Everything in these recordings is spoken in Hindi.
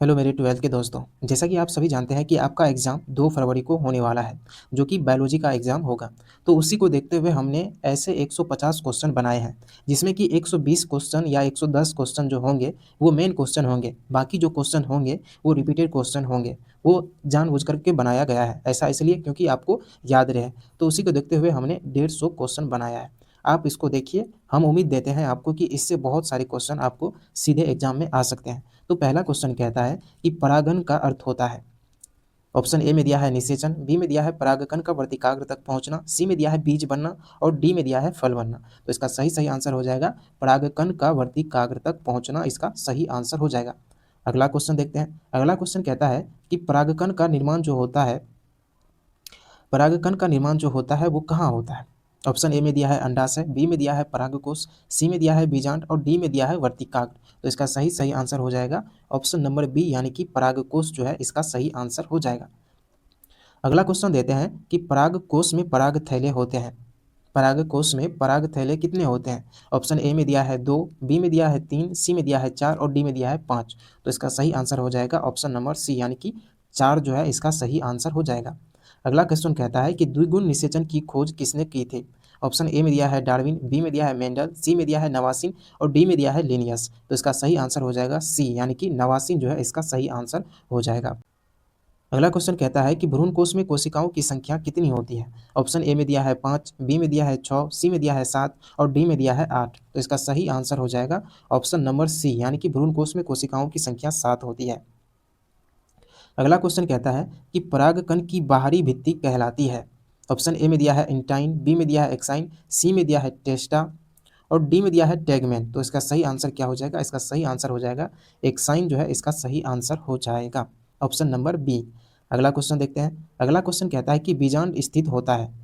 हेलो मेरे 12th के दोस्तों। जैसा कि आप सभी जानते हैं कि आपका एग्ज़ाम 2 फरवरी को होने वाला है, जो कि बायोलॉजी का एग्ज़ाम होगा। तो उसी को देखते हुए हमने ऐसे 150 क्वेश्चन बनाए हैं, जिसमें कि 120 क्वेश्चन या 110 क्वेश्चन जो होंगे, वो मेन क्वेश्चन होंगे। बाकी जो क्वेश्चन होंगे, वो रिपीटेड क्वेश्चन होंगे। वो जानबूझ कर के बनाया गया है, ऐसा इसलिए क्योंकि आपको याद रहे। तो उसी को देखते हुए हमने 150 क्वेश्चन बनाया है। आप इसको देखिए, हम उम्मीद देते हैं आपको कि इससे बहुत सारे क्वेश्चन आपको सीधे एग्ज़ाम में आ सकते हैं। तो पहला क्वेश्चन कहता है कि परागन का अर्थ होता है। ऑप्शन ए में दिया है निषेचन, बी में दिया है परागकण का वर्तिकाग्र तक पहुंचना, सी में दिया है बीज बनना और डी में दिया है फल बनना। तो इसका सही सही आंसर हो जाएगा परागकण का वर्तिकाग्र तक पहुंचना, इसका सही आंसर हो जाएगा। अगला क्वेश्चन देखते हैं। अगला क्वेश्चन कहता है कि परागकण का निर्माण जो होता है, परागकण का निर्माण जो होता है वो कहाँ होता है। ऑप्शन ए में दिया है अंडाशय, बी में दिया है परागकोश, सी में दिया है बीजांड और डी में दिया है वर्तिकाग्र। तो इसका सही सही आंसर हो जाएगा ऑप्शन नंबर बी, यानी कि परागकोश जो है इसका सही आंसर हो जाएगा। अगला क्वेश्चन देते हैं कि परागकोश में पराग थैले होते हैं। परागकोश में पराग थैले कितने होते हैं। ऑप्शन ए में दिया है 2, बी में दिया है 3, सी में दिया है 4 और डी में दिया है 5। तो इसका सही आंसर हो जाएगा ऑप्शन नंबर सी, यानी कि 4 जो है इसका सही आंसर हो जाएगा। अगला क्वेश्चन कहता है कि द्विगुण निषेचन की खोज किसने की थी। ऑप्शन ए में दिया है डार्विन, बी में दिया है मेंडल, सी में दिया है नवासिन और डी में दिया है लिनियस। तो इसका सही आंसर हो जाएगा सी, यानी कि नवासिन जो है इसका सही आंसर हो जाएगा। अगला क्वेश्चन कहता है कि भ्रूण कोश में कोशिकाओं की संख्या कितनी होती है। ऑप्शन ए में दिया है 5, बी में दिया है 6, सी में दिया है 7 और डी में दिया है 8। तो इसका सही आंसर हो जाएगा ऑप्शन नंबर सी, यानी कि भ्रूण कोश में कोशिकाओं की संख्या 7 होती है। अगला क्वेश्चन कहता है कि परागकण की बाहरी भित्ति कहलाती है। ऑप्शन ए में दिया है इंटाइन, बी में दिया है एक्साइन, सी में दिया है टेस्टा और डी में दिया है टैगमैन। तो इसका सही आंसर क्या हो जाएगा। इसका सही आंसर हो जाएगा एक्साइन जो है इसका सही आंसर हो जाएगा ऑप्शन नंबर बी। अगला क्वेश्चन देखते हैं। अगला क्वेश्चन कहता है कि बीजांड स्थित होता है,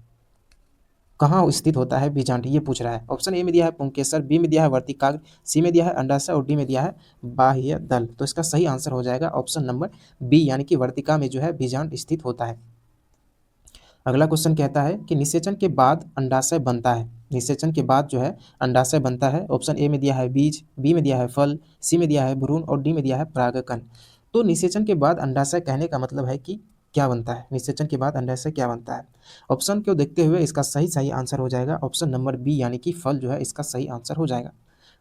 कहाँ स्थित होता है बीजांड, ये पूछ रहा है। ऑप्शन ए में दिया है पुंकेसर, बी में दिया है वर्तिकाग्र, सी में दिया है अंडाशय और डी में दिया है बाह्य दल। तो इसका सही आंसर हो जाएगा ऑप्शन नंबर बी, यानी कि वर्तिका में जो है बीजांड स्थित होता है। अगला क्वेश्चन कहता है कि निषेचन के बाद अंडाशय बनता है। निषेचन के बाद जो है अंडाशय बनता है। ऑप्शन ए में दिया है बीज, बी में दिया है फल, सी में दिया है भ्रूण और डी में दिया है परागकण। तो निषेचन के बाद अंडाशय कहने का मतलब है कि क्या बनता है, निषेचन के बाद अंडाशय क्या बनता है। ऑप्शन को देखते हुए इसका सही सही आंसर हो जाएगा ऑप्शन नंबर बी, यानी कि फल जो है इसका सही आंसर हो जाएगा।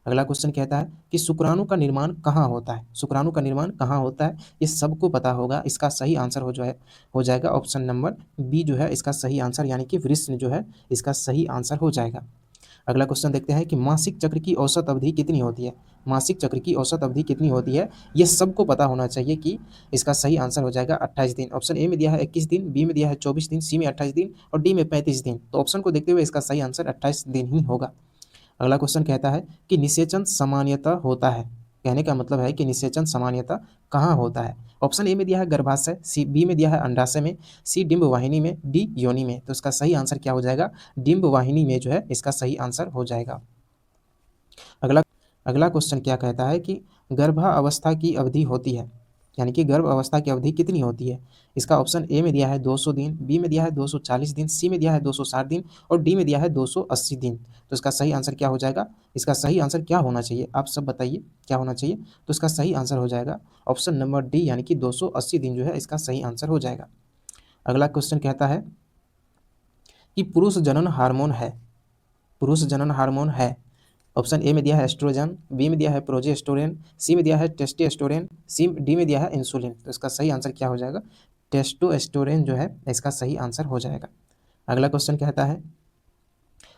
अगला क्वेश्चन कहता है कि शुक्राणु का निर्माण कहाँ होता है। शुक्राणु का निर्माण कहाँ होता है ये सबको पता होगा। इसका सही आंसर हो जाएगा ऑप्शन नंबर बी जो है इसका सही आंसर, यानी कि वृषण जो है इसका सही आंसर हो जाएगा। अगला क्वेश्चन देखते हैं कि मासिक चक्र की औसत अवधि कितनी होती है। मासिक चक्र की औसत अवधि कितनी होती है ये सबको पता होना चाहिए कि इसका सही आंसर हो जाएगा 28 दिन। ऑप्शन ए में दिया है 21 दिन, बी में दिया है 24 दिन, सी में 28 दिन और डी में 35 दिन। तो ऑप्शन को देखते हुए इसका सही आंसर 28 दिन ही होगा। अगला क्वेश्चन कहता है कि निषेचन सामान्यतः होता है। कहने का मतलब है कि निषेचन सामान्यतः कहाँ होता है। ऑप्शन ए में दिया है गर्भाशय, सी बी में दिया है अंडाशय में, सी डिंब वाहिनी में, डी योनि में। तो इसका सही आंसर क्या हो जाएगा, डिंब वाहिनी में जो है इसका सही आंसर हो जाएगा। अगला अगला क्वेश्चन क्या कहता है कि गर्भावस्था की अवधि होती है, यानी कि गर्भ अवस्था की अवधि कितनी होती है। इसका ऑप्शन ए में दिया है 200 दिन, बी में दिया है 240 दिन, सी में दिया है 260 दिन और डी में दिया है 280 दिन। तो इसका सही आंसर क्या हो जाएगा, इसका सही आंसर क्या होना चाहिए, आप सब बताइए क्या होना चाहिए। तो इसका सही आंसर हो जाएगा ऑप्शन नंबर डी, यानी कि 280 दिन जो है इसका सही आंसर हो जाएगा। अगला क्वेश्चन कहता है कि पुरुष जनन हार्मोन है, पुरुष जनन हार्मोन है। ऑप्शन ए में दिया है एस्ट्रोजन, बी में दिया है प्रोजेस्टेरोन, सी में दिया है टेस्टोस्टेरोन, सी डी में दिया है इंसुलिन। तो इसका सही आंसर क्या हो जाएगा, टेस्टोस्टेरोन जो है इसका सही आंसर हो जाएगा। अगला क्वेश्चन कहता है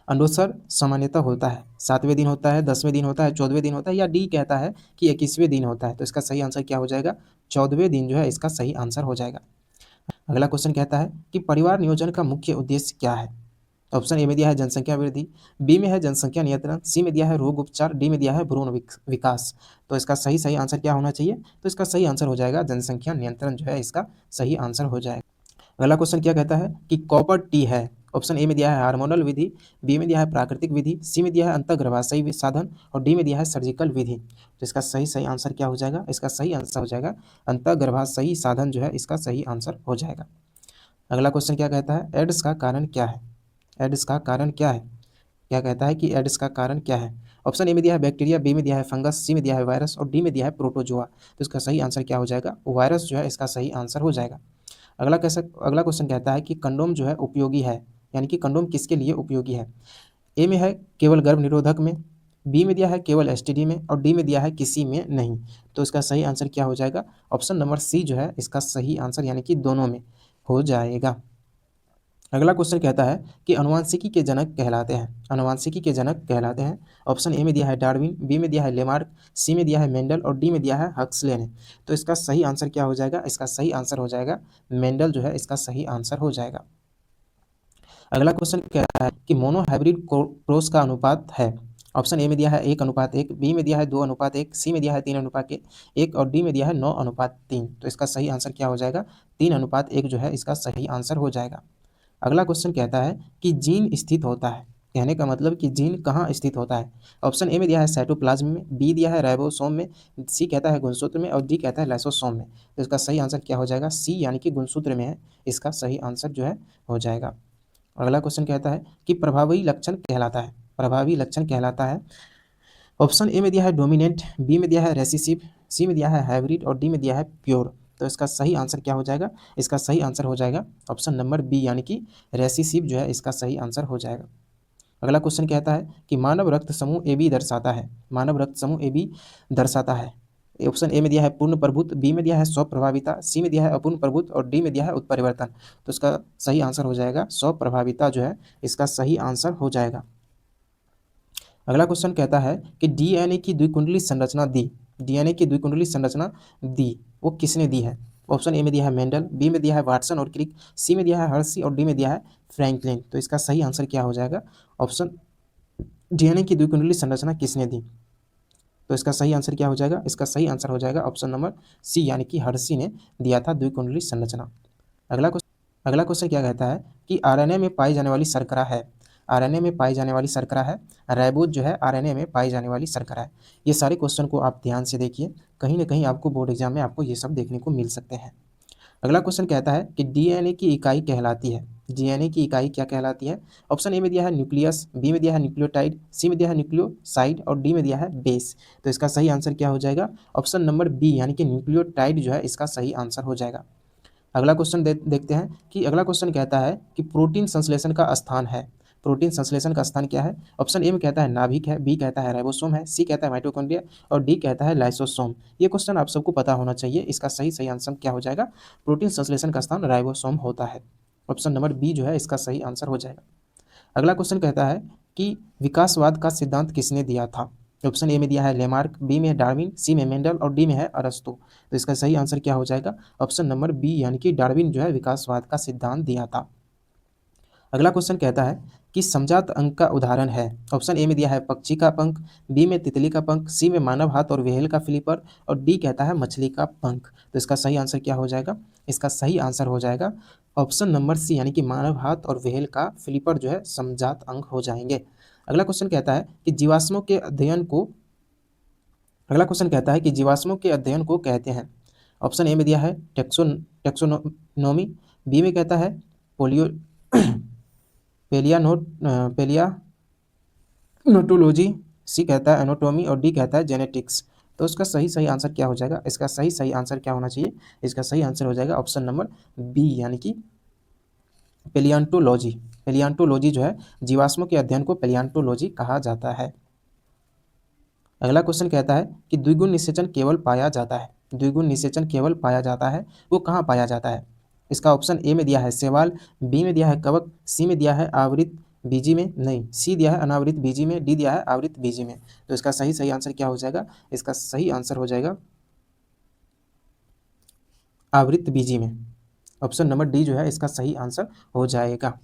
अंडोत्सर्ग सामान्यतः होता है 7वें दिन होता है, 10वें दिन होता है, 14वें दिन होता है या डी कहता है कि 21वें दिन होता है। तो इसका सही आंसर क्या हो जाएगा, 14वें दिन जो है इसका सही आंसर हो जाएगा। अगला क्वेश्चन कहता है कि परिवार नियोजन का मुख्य उद्देश्य क्या है। ऑप्शन ए में दिया है जनसंख्या वृद्धि, बी में है जनसंख्या नियंत्रण, सी में दिया है रोग उपचार, डी में दिया है भ्रूण विकास। तो इसका सही सही आंसर क्या होना चाहिए, तो इसका सही आंसर हो जाएगा जनसंख्या नियंत्रण जो है इसका सही आंसर हो जाएगा। अगला क्वेश्चन क्या कहता है कि कॉपर टी है। ऑप्शन ए में दिया है हार्मोनल विधि, बी में दिया है प्राकृतिक विधि, सी में दिया है अंतर्गर्भाशयी साधन और डी में दिया है सर्जिकल विधि। तो इसका सही सही आंसर क्या हो जाएगा, इसका सही आंसर हो जाएगा अंतर्गर्भाशयी साधन जो है इसका सही आंसर हो जाएगा। अगला क्वेश्चन क्या कहता है एड्स का कारण क्या है। एड्स का कारण क्या है, क्या कहता है कि एड्स का कारण क्या है। ऑप्शन ए में दिया है बैक्टीरिया, बी में दिया है फंगस, सी में दिया है वायरस और डी में दिया है प्रोटोजोआ। तो इसका सही आंसर क्या हो जाएगा? वायरस जो है इसका सही आंसर हो जाएगा। अगला क्वेश्चन कहता है कि कंडोम जो है उपयोगी है, यानी कि कंडोम किसके लिए उपयोगी है? ए में है केवल गर्भ निरोधक में, बी में दिया है केवल एसटीडी में और डी में दिया है किसी में नहीं। तो इसका सही आंसर क्या हो जाएगा? ऑप्शन नंबर सी जो है इसका सही आंसर, यानी कि दोनों में हो जाएगा। अगला क्वेश्चन कहता है कि अनुवांशिकी के जनक कहलाते हैं, अनुवांशिकी के जनक कहलाते हैं। ऑप्शन ए में दिया है डार्विन, बी में दिया है लेमार्क, सी में दिया है मेंडल और डी में दिया है हक्सले ने। तो इसका सही आंसर क्या हो जाएगा? इसका सही आंसर हो जाएगा मेंडल जो है इसका सही आंसर हो जाएगा। अगला क्वेश्चन कहता है कि मोनोहाइब्रिड क्रॉस का अनुपात है। ऑप्शन ए में दिया है 1:1, बी में दिया है 2:1, सी में दिया है 3:1 और डी में दिया है 9:3। तो इसका सही आंसर क्या हो जाएगा? 3:1 जो है इसका सही आंसर हो जाएगा। अगला क्वेश्चन कहता है कि जीन स्थित होता है, कहने का मतलब कि जीन कहाँ स्थित होता है। ऑप्शन ए में दिया है साइटोप्लाज्म में, बी दिया है राइबोसोम में, सी कहता है गुणसूत्र में और डी कहता है लाइसोसोम में। तो इसका सही आंसर क्या हो जाएगा? सी यानी कि गुणसूत्र में है, इसका सही आंसर जो है हो जाएगा। अगला क्वेश्चन कहता है कि प्रभावी लक्षण कहलाता है, प्रभावी लक्षण कहलाता है। ऑप्शन ए में दिया है डोमिनेंट, बी में दिया है रेसिसिव, सी में दिया है हाइब्रिड और डी में दिया है प्योर। तो इसका सही आंसर क्या हो जाएगा? इसका सही आंसर हो जाएगा ऑप्शन नंबर बी, यानी कि रेसिसिव जो है इसका सही आंसर हो जाएगा। अगला क्वेश्चन कहता है कि मानव रक्त समूह ए बी दर्शाता है, मानव रक्त समूह ए बी दर्शाता है। ऑप्शन ए में दिया है पूर्ण प्रभुत्व, बी में दिया है स्वप्रभाविता, सी में दिया है अपूर्ण प्रभुत्व और डी में दिया है उत्परिवर्तन। तो इसका सही आंसर हो जाएगा स्वप्रभाविता जो है इसका सही आंसर हो जाएगा। अगला क्वेश्चन कहता है कि डीएनए की द्विकुंडली संरचना दी, डीएनए की द्विकुंडली संरचना दी वो किसने दी है? ऑप्शन ए में दिया है मेंडल, बी में दिया है वाटसन और क्रिक, सी में दिया है हर्शी और डी में दिया है फ्रैंकलिन। तो इसका सही आंसर क्या हो जाएगा? ऑप्शन डीएनए की द्विकुंडली संरचना किसने दी? तो इसका सही आंसर क्या हो जाएगा? इसका सही आंसर हो जाएगा ऑप्शन नंबर सी, यानी कि हर्शी ने दिया था द्विकुंडली संरचना। अगला क्वेश्चन क्या कहता है कि आरएनए में पाई जाने वाली शर्करा है, आरएनए में पाई जाने वाली शर्करा है राइबोज जो है आरएनए में पाई जाने वाली शर्करा है। ये सारे क्वेश्चन को आप ध्यान से देखिए, कहीं ना कहीं आपको बोर्ड एग्जाम में आपको ये सब देखने को मिल सकते हैं। अगला क्वेश्चन कहता है कि डीएनए की इकाई कहलाती है, डीएनए की इकाई क्या कहलाती है? ऑप्शन ए में दिया है न्यूक्लियस, बी में दिया है न्यूक्लियोटाइड, सी में दिया है न्यूक्लियोसाइड और डी में दिया है बेस। तो इसका सही आंसर क्या हो जाएगा? ऑप्शन नंबर बी, यानी कि न्यूक्लियोटाइड जो है इसका सही आंसर हो जाएगा। अगला क्वेश्चन देखते हैं कि अगला क्वेश्चन कहता है कि प्रोटीन संश्लेषण का स्थान है, प्रोटीन संश्लेषण का स्थान क्या है? ऑप्शन ए में कहता है नाभिक है, बी कहता है राइबोसोम है, सी कहता है माइटोकॉन्ड्रिया और डी कहता है लाइसोसोम। ये क्वेश्चन आप सबको पता होना चाहिए, इसका सही आंसर क्या हो जाएगा? प्रोटीन संश्लेषण का स्थान राइबोसोम होता है। ऑप्शन नंबर बी जो है इसका सही आंसर हो जाएगा। अगला क्वेश्चन कहता है कि विकासवाद का सिद्धांत किसने दिया था? ऑप्शन ए में दिया है लेमार्क, बी में है डार्विन, सी में मेंडल और डी में है अरस्तु। तो इसका सही आंसर क्या हो जाएगा? ऑप्शन नंबर बी, यानी कि डार्विन जो है विकासवाद का सिद्धांत दिया था। अगला क्वेश्चन कहता है कि समजात अंग का उदाहरण है। ऑप्शन ए में दिया है पक्षी का पंख, बी में तितली का पंख, सी में मानव हाथ और व्हेल का फ्लिपर और डी कहता है मछली का पंख। तो इसका सही आंसर क्या हो जाएगा? इसका सही आंसर हो जाएगा ऑप्शन नंबर सी, यानी कि मानव हाथ और व्हेल का फ्लिपर जो है समजात अंग हो जाएंगे। अगला क्वेश्चन कहता है कि जीवाश्मों के अध्ययन को, अगला क्वेश्चन कहता है कि जीवाश्मों के अध्ययन को कहते हैं। ऑप्शन ए में दिया है टेक्सोनोमी, बी में कहता है पोलियो पेलियानोटोलॉजी, सी कहता है एनाटॉमी और डी कहता है जेनेटिक्स। तो उसका सही आंसर क्या हो जाएगा? इसका सही आंसर क्या होना चाहिए? इसका सही आंसर हो जाएगा ऑप्शन नंबर बी, यानी कि पेलियांटोलॉजी। पेलियांटोलॉजी जो है जीवाश्मों के अध्ययन को पेलियांटोलॉजी कहा जाता है। अगला क्वेश्चन कहता है कि द्विगुण निषेचन केवल पाया जाता है, द्विगुण निषेचन केवल पाया जाता है, वो कहाँ पाया जाता है? इसका ऑप्शन ए में दिया है शैवाल, बी में दिया है कवक, सी में दिया है आवृत बीजी में, नहीं सी दिया है अनावृत बीजी में, डी दिया है आवृत बीजी में। तो इसका सही आंसर क्या हो जाएगा? इसका सही आंसर हो जाएगा आवृत बीजी में। ऑप्शन नंबर डी जो है इसका सही आंसर हो जाएगा।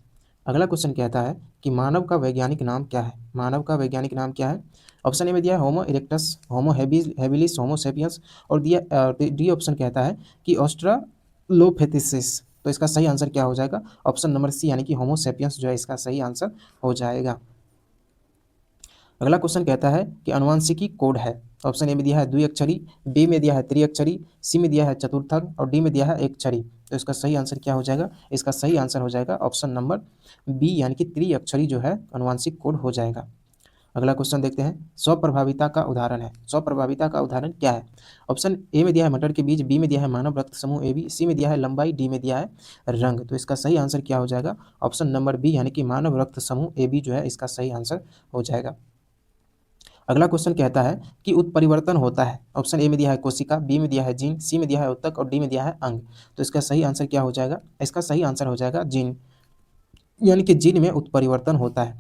अगला क्वेश्चन कहता है कि मानव का वैज्ञानिक नाम क्या है? मानव का वैज्ञानिक नाम क्या है? ऑप्शन ए में दिया है होमो इरेक्टस, होमो हैबिलिस, होमो सेपियंस और डी ऑप्शन कहता है कि ऑस्ट्रालोपिथेसिस। तो इसका सही आंसर क्या हो जाएगा? ऑप्शन नंबर सी, यानी कि होमो सेपियंस जो है इसका सही आंसर हो जाएगा। अगला क्वेश्चन कहता है कि अनुवांशिकी कोड है। ऑप्शन ए में दिया है द्विअक्षरी, बी में दिया है त्रिअक्षरी, सी में दिया है चतुर्थक और डी में दिया है एकक्षरी। तो इसका सही आंसर क्या हो जाएगा? इसका सही आंसर हो जाएगा ऑप्शन नंबर बी, यानी कि त्रिअक्षरी जो है अनुवांशिक कोड हो जाएगा। अगला क्वेश्चन देखते हैं, स्वप्रभाविता का उदाहरण है। स्वप्रभाविता का उदाहरण क्या है? ऑप्शन ए में दिया है मटर के बीज, बी में दिया है मानव रक्त समूह ए बी, सी में दिया है लंबाई, डी में दिया है रंग। तो इसका सही आंसर क्या हो जाएगा? ऑप्शन नंबर बी यानी कि मानव रक्त समूह ए बी जो है इसका सही आंसर हो जाएगा। अगला क्वेश्चन कहता है कि उत्परिवर्तन होता है। ऑप्शन ए में दिया है कोशिका, बी में दिया है जीन, सी में दिया है उत्तक और डी में दिया है अंग। तो इसका सही आंसर क्या हो जाएगा? इसका सही आंसर हो जाएगा जीन, यानी कि जीन में उत्परिवर्तन होता है।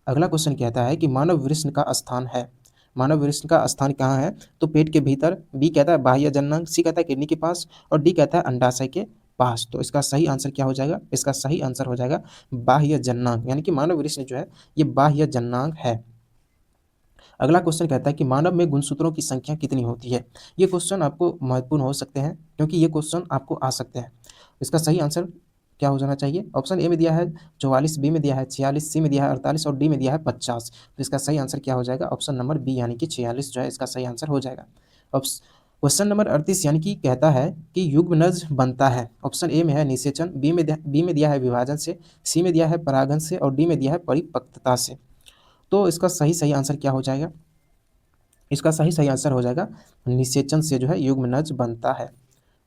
अगला क्वेश्चन कहता है कि मानव वृषण का स्थान है। मानव वृषण का स्थान कहाँ है? तो पेट के भीतर, बी कहता है बाह्य जननांग, सी कहता है किडनी के पास और डी कहता है अंडाशय के पास। तो इसका सही आंसर क्या हो जाएगा? इसका सही आंसर हो जाएगा बाह्य जननांग, यानी कि मानव वृषण जो है ये बाह्य जननांग है। अगला क्वेश्चन कहता है कि मानव में गुणसूत्रों की संख्या कितनी होती है? ये क्वेश्चन आपको महत्वपूर्ण हो सकते हैं क्योंकि ये क्वेश्चन आपको आ सकते हैं। इसका सही आंसर क्या हो जाना चाहिए? ऑप्शन ए में दिया है 44, बी में दिया है 46, सी में दिया है 48 और डी में दिया है 50। तो इसका सही आंसर क्या हो जाएगा? ऑप्शन नंबर बी यानी कि 46 जो है इसका सही आंसर हो जाएगा। क्वेश्चन नंबर 38 यानी कि कहता है कि युग्मनज बनता है। ऑप्शन ए में है निषेचन, बी में दिया है विभाजन से, सी में दिया है परागन से और डी में दिया है परिपक्वता से। तो इसका सही आंसर क्या हो जाएगा? इसका सही आंसर हो जाएगा निषेचन से जो है युग्मनज बनता है।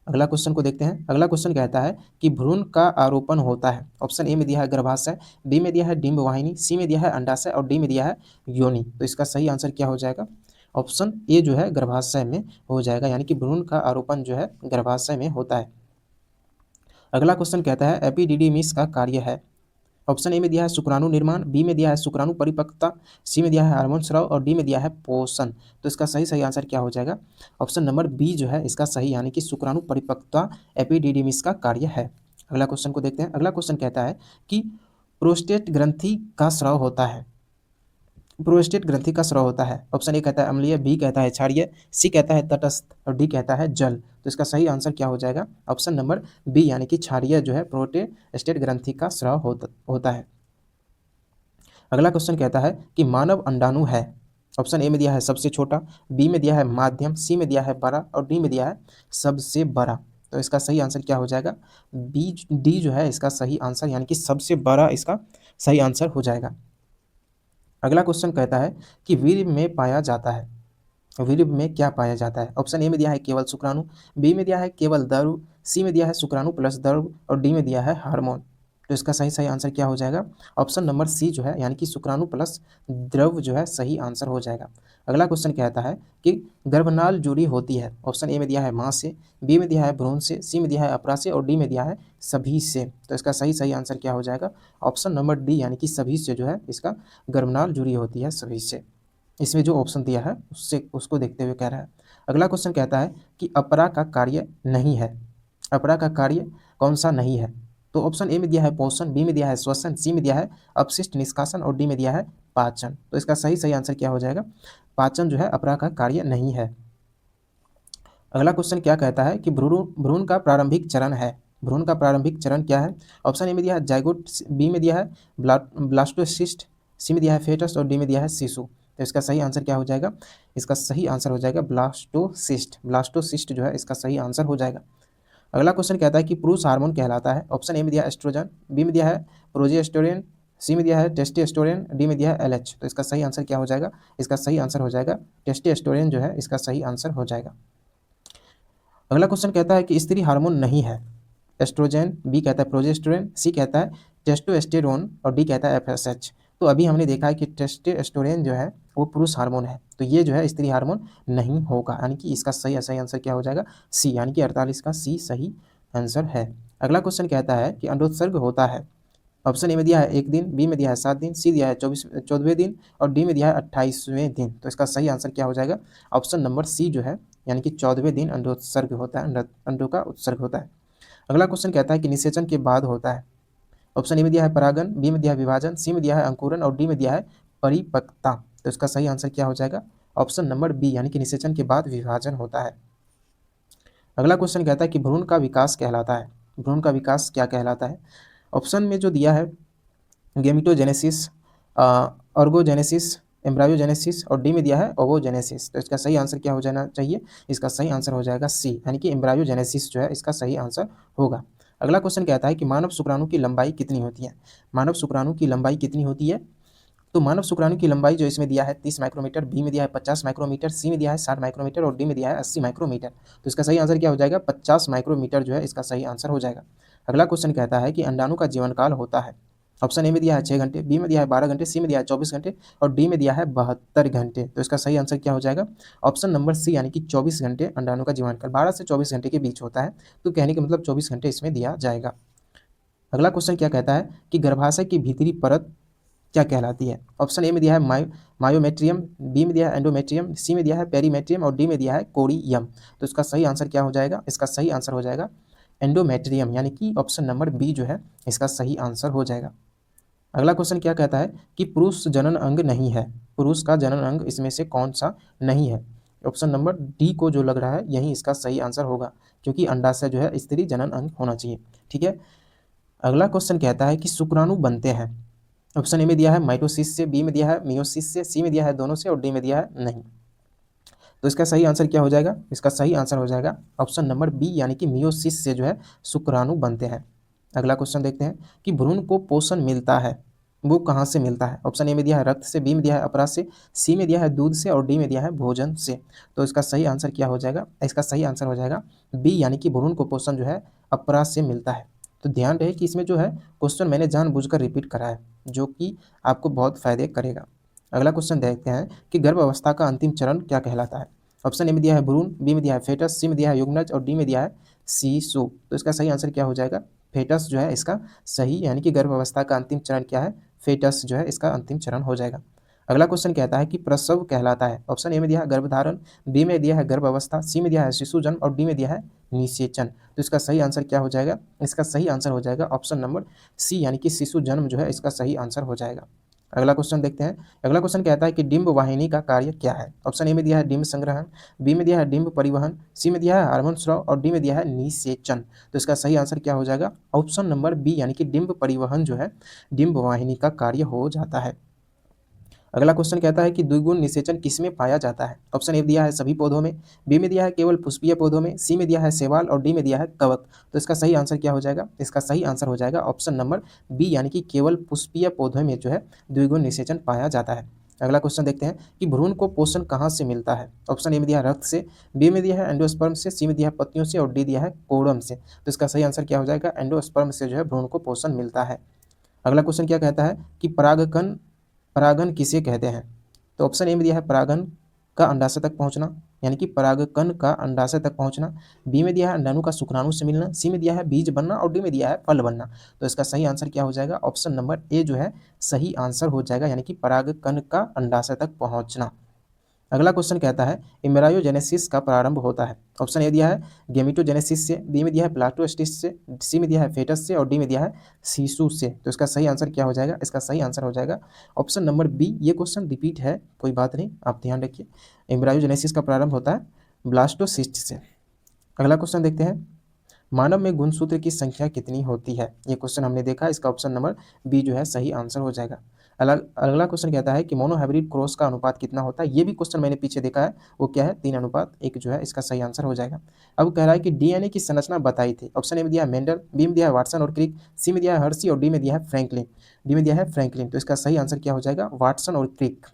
अगला क्वेश्चन को देखते हैं। अगला क्वेश्चन कहता है कि भ्रूण का आरोपण होता है। ऑप्शन ए में दिया है गर्भाशय, बी में दिया है डिंब वाहिनी, सी में दिया है अंडाशय और डी में दिया है योनि। तो इसका सही आंसर क्या हो जाएगा? ऑप्शन ए जो है गर्भाशय में हो जाएगा, यानी कि भ्रूण का आरोपण जो है गर्भाशय में होता है। अगला क्वेश्चन कहता है एपिडिडिमिस का कार्य है। ऑप्शन ए में दिया है शुक्राणु निर्माण, बी में दिया है शुक्राणु परिपक्वता, सी में दिया है हार्मोन स्राव और डी में दिया है पोषण। तो इसका सही आंसर क्या हो जाएगा? ऑप्शन नंबर बी जो है इसका सही, यानी कि शुक्राणु परिपक्वता एपिडिडिमिस का कार्य है। अगला क्वेश्चन को देखते हैं। अगला क्वेश्चन कहता है कि प्रोस्टेट ग्रंथि का स्राव होता है। प्रोस्टेट ग्रंथि का स्राव होता है। ऑप्शन ए कहता है अम्लीय, बी कहता है क्षारीय, सी कहता है तटस्थ और डी कहता है जल। तो इसका सही आंसर क्या हो जाएगा? ऑप्शन नंबर बी यानी कि क्षारीय जो है प्रोस्टेट ग्रंथि का स्राव होता है। अगला क्वेश्चन कहता है कि मानव अंडाणु है। ऑप्शन ए में दिया है सबसे छोटा, बी में दिया है माध्यम, सी में दिया है बड़ा और डी में दिया है सबसे बड़ा। तो इसका सही आंसर क्या हो जाएगा? डी जो है इसका सही आंसर, यानी कि सबसे बड़ा इसका सही आंसर हो जाएगा। अगला क्वेश्चन कहता है कि वीर्य में पाया जाता है। वीर्य में क्या पाया जाता है? ऑप्शन ए में दिया है केवल शुक्राणु, बी में दिया है केवल द्रव, सी में दिया है शुक्राणु प्लस द्रव और डी में दिया है हार्मोन। तो इसका सही आंसर क्या हो जाएगा? ऑप्शन नंबर सी जो है, यानी कि शुक्राणु प्लस द्रव जो है सही आंसर हो जाएगा। अगला क्वेश्चन कहता है कि गर्भनाल जुड़ी होती है। ऑप्शन ए में दिया है मां से, बी में दिया है भ्रूण से, सी में दिया है अपरा से और डी में दिया है सभी से। तो इसका सही आंसर क्या हो जाएगा? ऑप्शन नंबर डी यानी कि सभी से जो है इसका गर्भनाल जुड़ी होती है सभी से। इसमें जो ऑप्शन दिया है उससे उसको देखते हुए कह रहा है। अगला क्वेश्चन कहता है कि अपरा का कार्य नहीं है। अपरा का कार्य कौन सा नहीं है? तो ऑप्शन ए में दिया है पोषण, बी में दिया है श्वसन, सी में दिया है अपशिष्ट निष्कासन और डी में दिया है पाचन। तो इसका सही आंसर क्या हो जाएगा? पाचन जो है अपरा का कार्य नहीं है। अगला क्वेश्चन क्या कहता है कि भ्रूण का प्रारंभिक चरण है। भ्रूण का प्रारंभिक चरण क्या है? ऑप्शन ए में दिया है जाइगोट, बी में दिया है ब्लास्टोसिस्ट, सी में दिया है फेटस और डी में दिया है शिशु। तो इसका सही आंसर क्या हो जाएगा? इसका सही आंसर हो जाएगा ब्लास्टोसिस्ट। ब्लास्टोसिस्ट जो है इसका सही आंसर हो जाएगा। अगला क्वेश्चन कहता है कि पुरुष हार्मोन कहलाता है। ऑप्शन ए में दिया है एस्ट्रोजन, बी में दिया है प्रोजेस्टेरोन, सी में दिया है टेस्टोस्टेरोन, डी में दिया है एलएच। तो इसका सही आंसर क्या हो जाएगा? इसका सही आंसर हो जाएगा टेस्टोस्टेरोन जो है इसका सही आंसर हो जाएगा। अगला क्वेश्चन कहता है कि स्त्री हार्मोन नहीं है। एस्ट्रोजन, बी कहता है प्रोजेस्टेरोन, सी कहता है टेस्टोस्टेरोन और डी कहता है एफएसएच। तो अभी हमने देखा है कि टेस्टोस्टेरोन जो है वो पुरुष हार्मोन है, तो ये जो है स्त्री हार्मोन नहीं होगा, यानी कि इसका सही आंसर क्या हो जाएगा? सी, यानी कि 48 का सी सही आंसर है। अगला क्वेश्चन कहता है कि अंडोत्सर्ग होता है। ऑप्शन ए में दिया है 1 दिन, बी में दिया है 7 दिन, सी दिया है 14वें दिन और डी में दिया है 28वें दिन। तो इसका सही आंसर क्या हो जाएगा? ऑप्शन नंबर सी जो है, यानी कि 14वें दिन अंडोत्सर्ग होता है, अंडों का उत्सर्ग होता है। अगला क्वेश्चन कहता है कि निषेचन के बाद होता है। ऑप्शन ए में दिया है परागन, बी में दिया है विभाजन, सी में दिया है अंकुरन और डी में दिया है परिपक्वता। तो इसका सही आंसर क्या हो जाएगा? ऑप्शन नंबर बी, यानी कि निषेचन के बाद विभाजन होता है। अगला क्वेश्चन कहता है कि भ्रूण का विकास कहलाता है। भ्रूण का विकास क्या कहलाता है? ऑप्शन में जो दिया है गेमिटोजेनेसिस, ऑर्गोजेनेसिस, एम्ब्रायोजेनेसिस और डी में दिया है ओवोजेनेसिस। तो इसका सही आंसर क्या हो जाना चाहिए? इसका सही आंसर हो जाएगा सी, यानी कि एम्ब्रायोजेनेसिस जो है इसका सही आंसर होगा। अगला क्वेश्चन कहता है कि मानव शुक्राणु की लंबाई कितनी होती है। मानव शुक्राणु की लंबाई कितनी होती है? तो मानव शुक्राणु की लंबाई जो इसमें दिया है 30 माइक्रोमीटर, बी में दिया है 50 माइक्रोमीटर, सी में दिया है 60 माइक्रोमीटर और डी में दिया है 80 माइक्रोमीटर। तो इसका सही आंसर क्या हो जाएगा? 50 माइक्रोमीटर जो है इसका सही आंसर हो जाएगा। अगला क्वेश्चन कहता है कि अंडाणु का जीवन काल होता है। ऑप्शन ए में दिया है 6 घंटे, बी में दिया है 12 घंटे, सी में दिया है 24 घंटे और डी में दिया है 72 घंटे। तो इसका सही आंसर क्या हो जाएगा? ऑप्शन नंबर सी यानी कि 24 घंटे अंडाणु का जीवन काल 12 से 24 घंटे के बीच होता है। तो कहने का मतलब 24 घंटे इसमें दिया जाएगा। अगला क्वेश्चन क्या कहता है कि गर्भाशय की भीतरी परत क्या कहलाती है? ऑप्शन ए में दिया है मायोमेट्रियम, बी में दिया है एंडोमेट्रियम, सी में दिया है पेरीमेट्रियम और डी में दिया है कोरियम। तो इसका सही आंसर क्या हो जाएगा? इसका सही आंसर हो जाएगा एंडोमेट्रियम, यानी कि ऑप्शन नंबर बी जो है इसका सही आंसर हो जाएगा। अगला क्वेश्चन क्या कहता है कि पुरुष जनन अंग नहीं है। पुरुष का जनन अंग इसमें से कौन सा नहीं है? ऑप्शन नंबर डी को जो लग रहा है यही इसका सही आंसर होगा, क्योंकि अंडाशय जो है स्त्री जनन अंग होना चाहिए। ठीक है। अगला क्वेश्चन कहता है कि शुक्राणु बनते हैं। ऑप्शन ए में दिया है माइटोसिस से, बी में दिया है मियोसिस से, सी में दिया है दोनों से और डी में दिया है नहीं। तो इसका सही आंसर क्या हो जाएगा? इसका सही आंसर हो जाएगा ऑप्शन नंबर बी यानी कि मियोसिस से जो है शुक्राणु बनते हैं। अगला क्वेश्चन देखते हैं कि भ्रूण को पोषण मिलता है, वो कहाँ से मिलता है? ऑप्शन ए में दिया है रक्त से, बी में दिया है अपराध से, सी में दिया है दूध से और डी में दिया है भोजन से। तो इसका सही आंसर क्या हो जाएगा? इसका सही आंसर हो जाएगा बी यानी कि भ्रूण को पोषण जो है अपराध से मिलता है। तो ध्यान रहे कि इसमें जो है क्वेश्चन मैंने जानबूझकर रिपीट करा है, जो कि आपको बहुत फायदे करेगा। अगला क्वेश्चन देखते हैं कि गर्भ अवस्था का अंतिम चरण क्या कहलाता है? ऑप्शन ए में दिया है भ्रूण, बी में दिया है फेटस, सी में दिया है युग्मनज और डी में दिया है शिशु। तो इसका सही आंसर क्या हो जाएगा? फेटस जो है इसका सही, यानी कि गर्भ अवस्था का अंतिम चरण क्या है? फेटस जो है इसका अंतिम चरण हो जाएगा। अगला क्वेश्चन कहता है कि प्रसव कहलाता है। ऑप्शन ए में दिया है गर्भधारण, बी में दिया है गर्भ अवस्था, सी में दिया है शिशु जन्म और डी में दिया है निषेचन। तो इसका सही आंसर क्या हो जाएगा? इसका सही आंसर हो जाएगा ऑप्शन नंबर सी यानी कि शिशु जन्म जो है इसका सही आंसर हो जाएगा। अगला क्वेश्चन देखते हैं। अगला क्वेश्चन कहता है कि डिंब वाहिनी का कार्य क्या है? ऑप्शन ए में दिया है डिंब संग्रहण, बी में दिया है डिंब परिवहन, सी में दिया है हार्मोन स्राव और डी में दिया है निषेचन। तो इसका सही आंसर क्या हो जाएगा? ऑप्शन नंबर बी यानी कि डिंब परिवहन जो है डिंब वाहिनी का कार्य हो जाता है। अगला क्वेश्चन कहता है कि द्विगुण निषेचन किसमें पाया जाता है? ऑप्शन ए दिया है सभी पौधों में, बी में दिया है केवल पुष्पीय पौधों में, सी में दिया है शैवाल और डी में दिया है कवक। तो इसका सही आंसर क्या हो जाएगा? इसका सही आंसर हो जाएगा ऑप्शन नंबर बी यानी कि केवल पुष्पीय पौधों में जो है द्विगुण निषेचन पाया जाता है। अगला क्वेश्चन देखते हैं कि भ्रूण को पोषण कहाँ से मिलता है? ऑप्शन ए में दिया है रक्त से, बी में दिया है एंडोस्पर्म से, सी में दिया है पत्तियों से और डी दिया है कोड़म से। तो इसका सही आंसर क्या हो जाएगा? एंडोस्पर्म से जो है भ्रूण को पोषण मिलता है। अगला क्वेश्चन क्या कहता है कि परागन किसे कहते हैं? तो ऑप्शन ए में दिया है परागन का अंडाशय तक पहुंचना, यानी कि परागकण का अंडाशय तक पहुंचना, बी में दिया है अंडाणु का शुक्राणु से मिलना, सी में दिया है बीज बनना और डी में दिया है फल बनना। तो इसका सही आंसर क्या हो जाएगा? ऑप्शन नंबर ए जो है सही आंसर हो जाएगा, यानी कि परागकण का अंडाशय तक पहुंचना। अगला क्वेश्चन कहता है एम्ब्रायोजेनेसिस का प्रारंभ होता है। ऑप्शन ए दिया है गेमिटोजेनेसिस से, बी में दिया है ब्लास्टोसिस्ट से, सी में दिया है फेटस से और डी में दिया है शिशु से। तो इसका सही आंसर क्या हो जाएगा? इसका सही आंसर हो जाएगा ऑप्शन नंबर बी। ये क्वेश्चन रिपीट है, कोई बात नहीं, आप ध्यान रखिए। एम्ब्रायोजेनेसिस का प्रारंभ होता है ब्लास्टोसिस्ट से। अगला क्वेश्चन देखते हैं, मानव में गुणसूत्र की संख्या कितनी होती है? ये क्वेश्चन हमने देखा, इसका ऑप्शन नंबर बी जो है सही आंसर हो जाएगा। अगला क्वेश्चन कहता है कि मोनोहाइब्रिड क्रॉस का अनुपात कितना होता है? ये भी क्वेश्चन मैंने पीछे देखा है, वो क्या है? 3:1 जो है इसका सही आंसर हो जाएगा। अब कह रहा है कि डीएनए की संरचना बताई थी। ऑप्शन ए में दिया है मेंडल, बी में दिया है वाटसन और क्रिक, सी में दिया है हर्शी और डी में दिया है फ्रैंकलिन। तो इसका सही आंसर क्या हो जाएगा? वाटसन और क्रिक।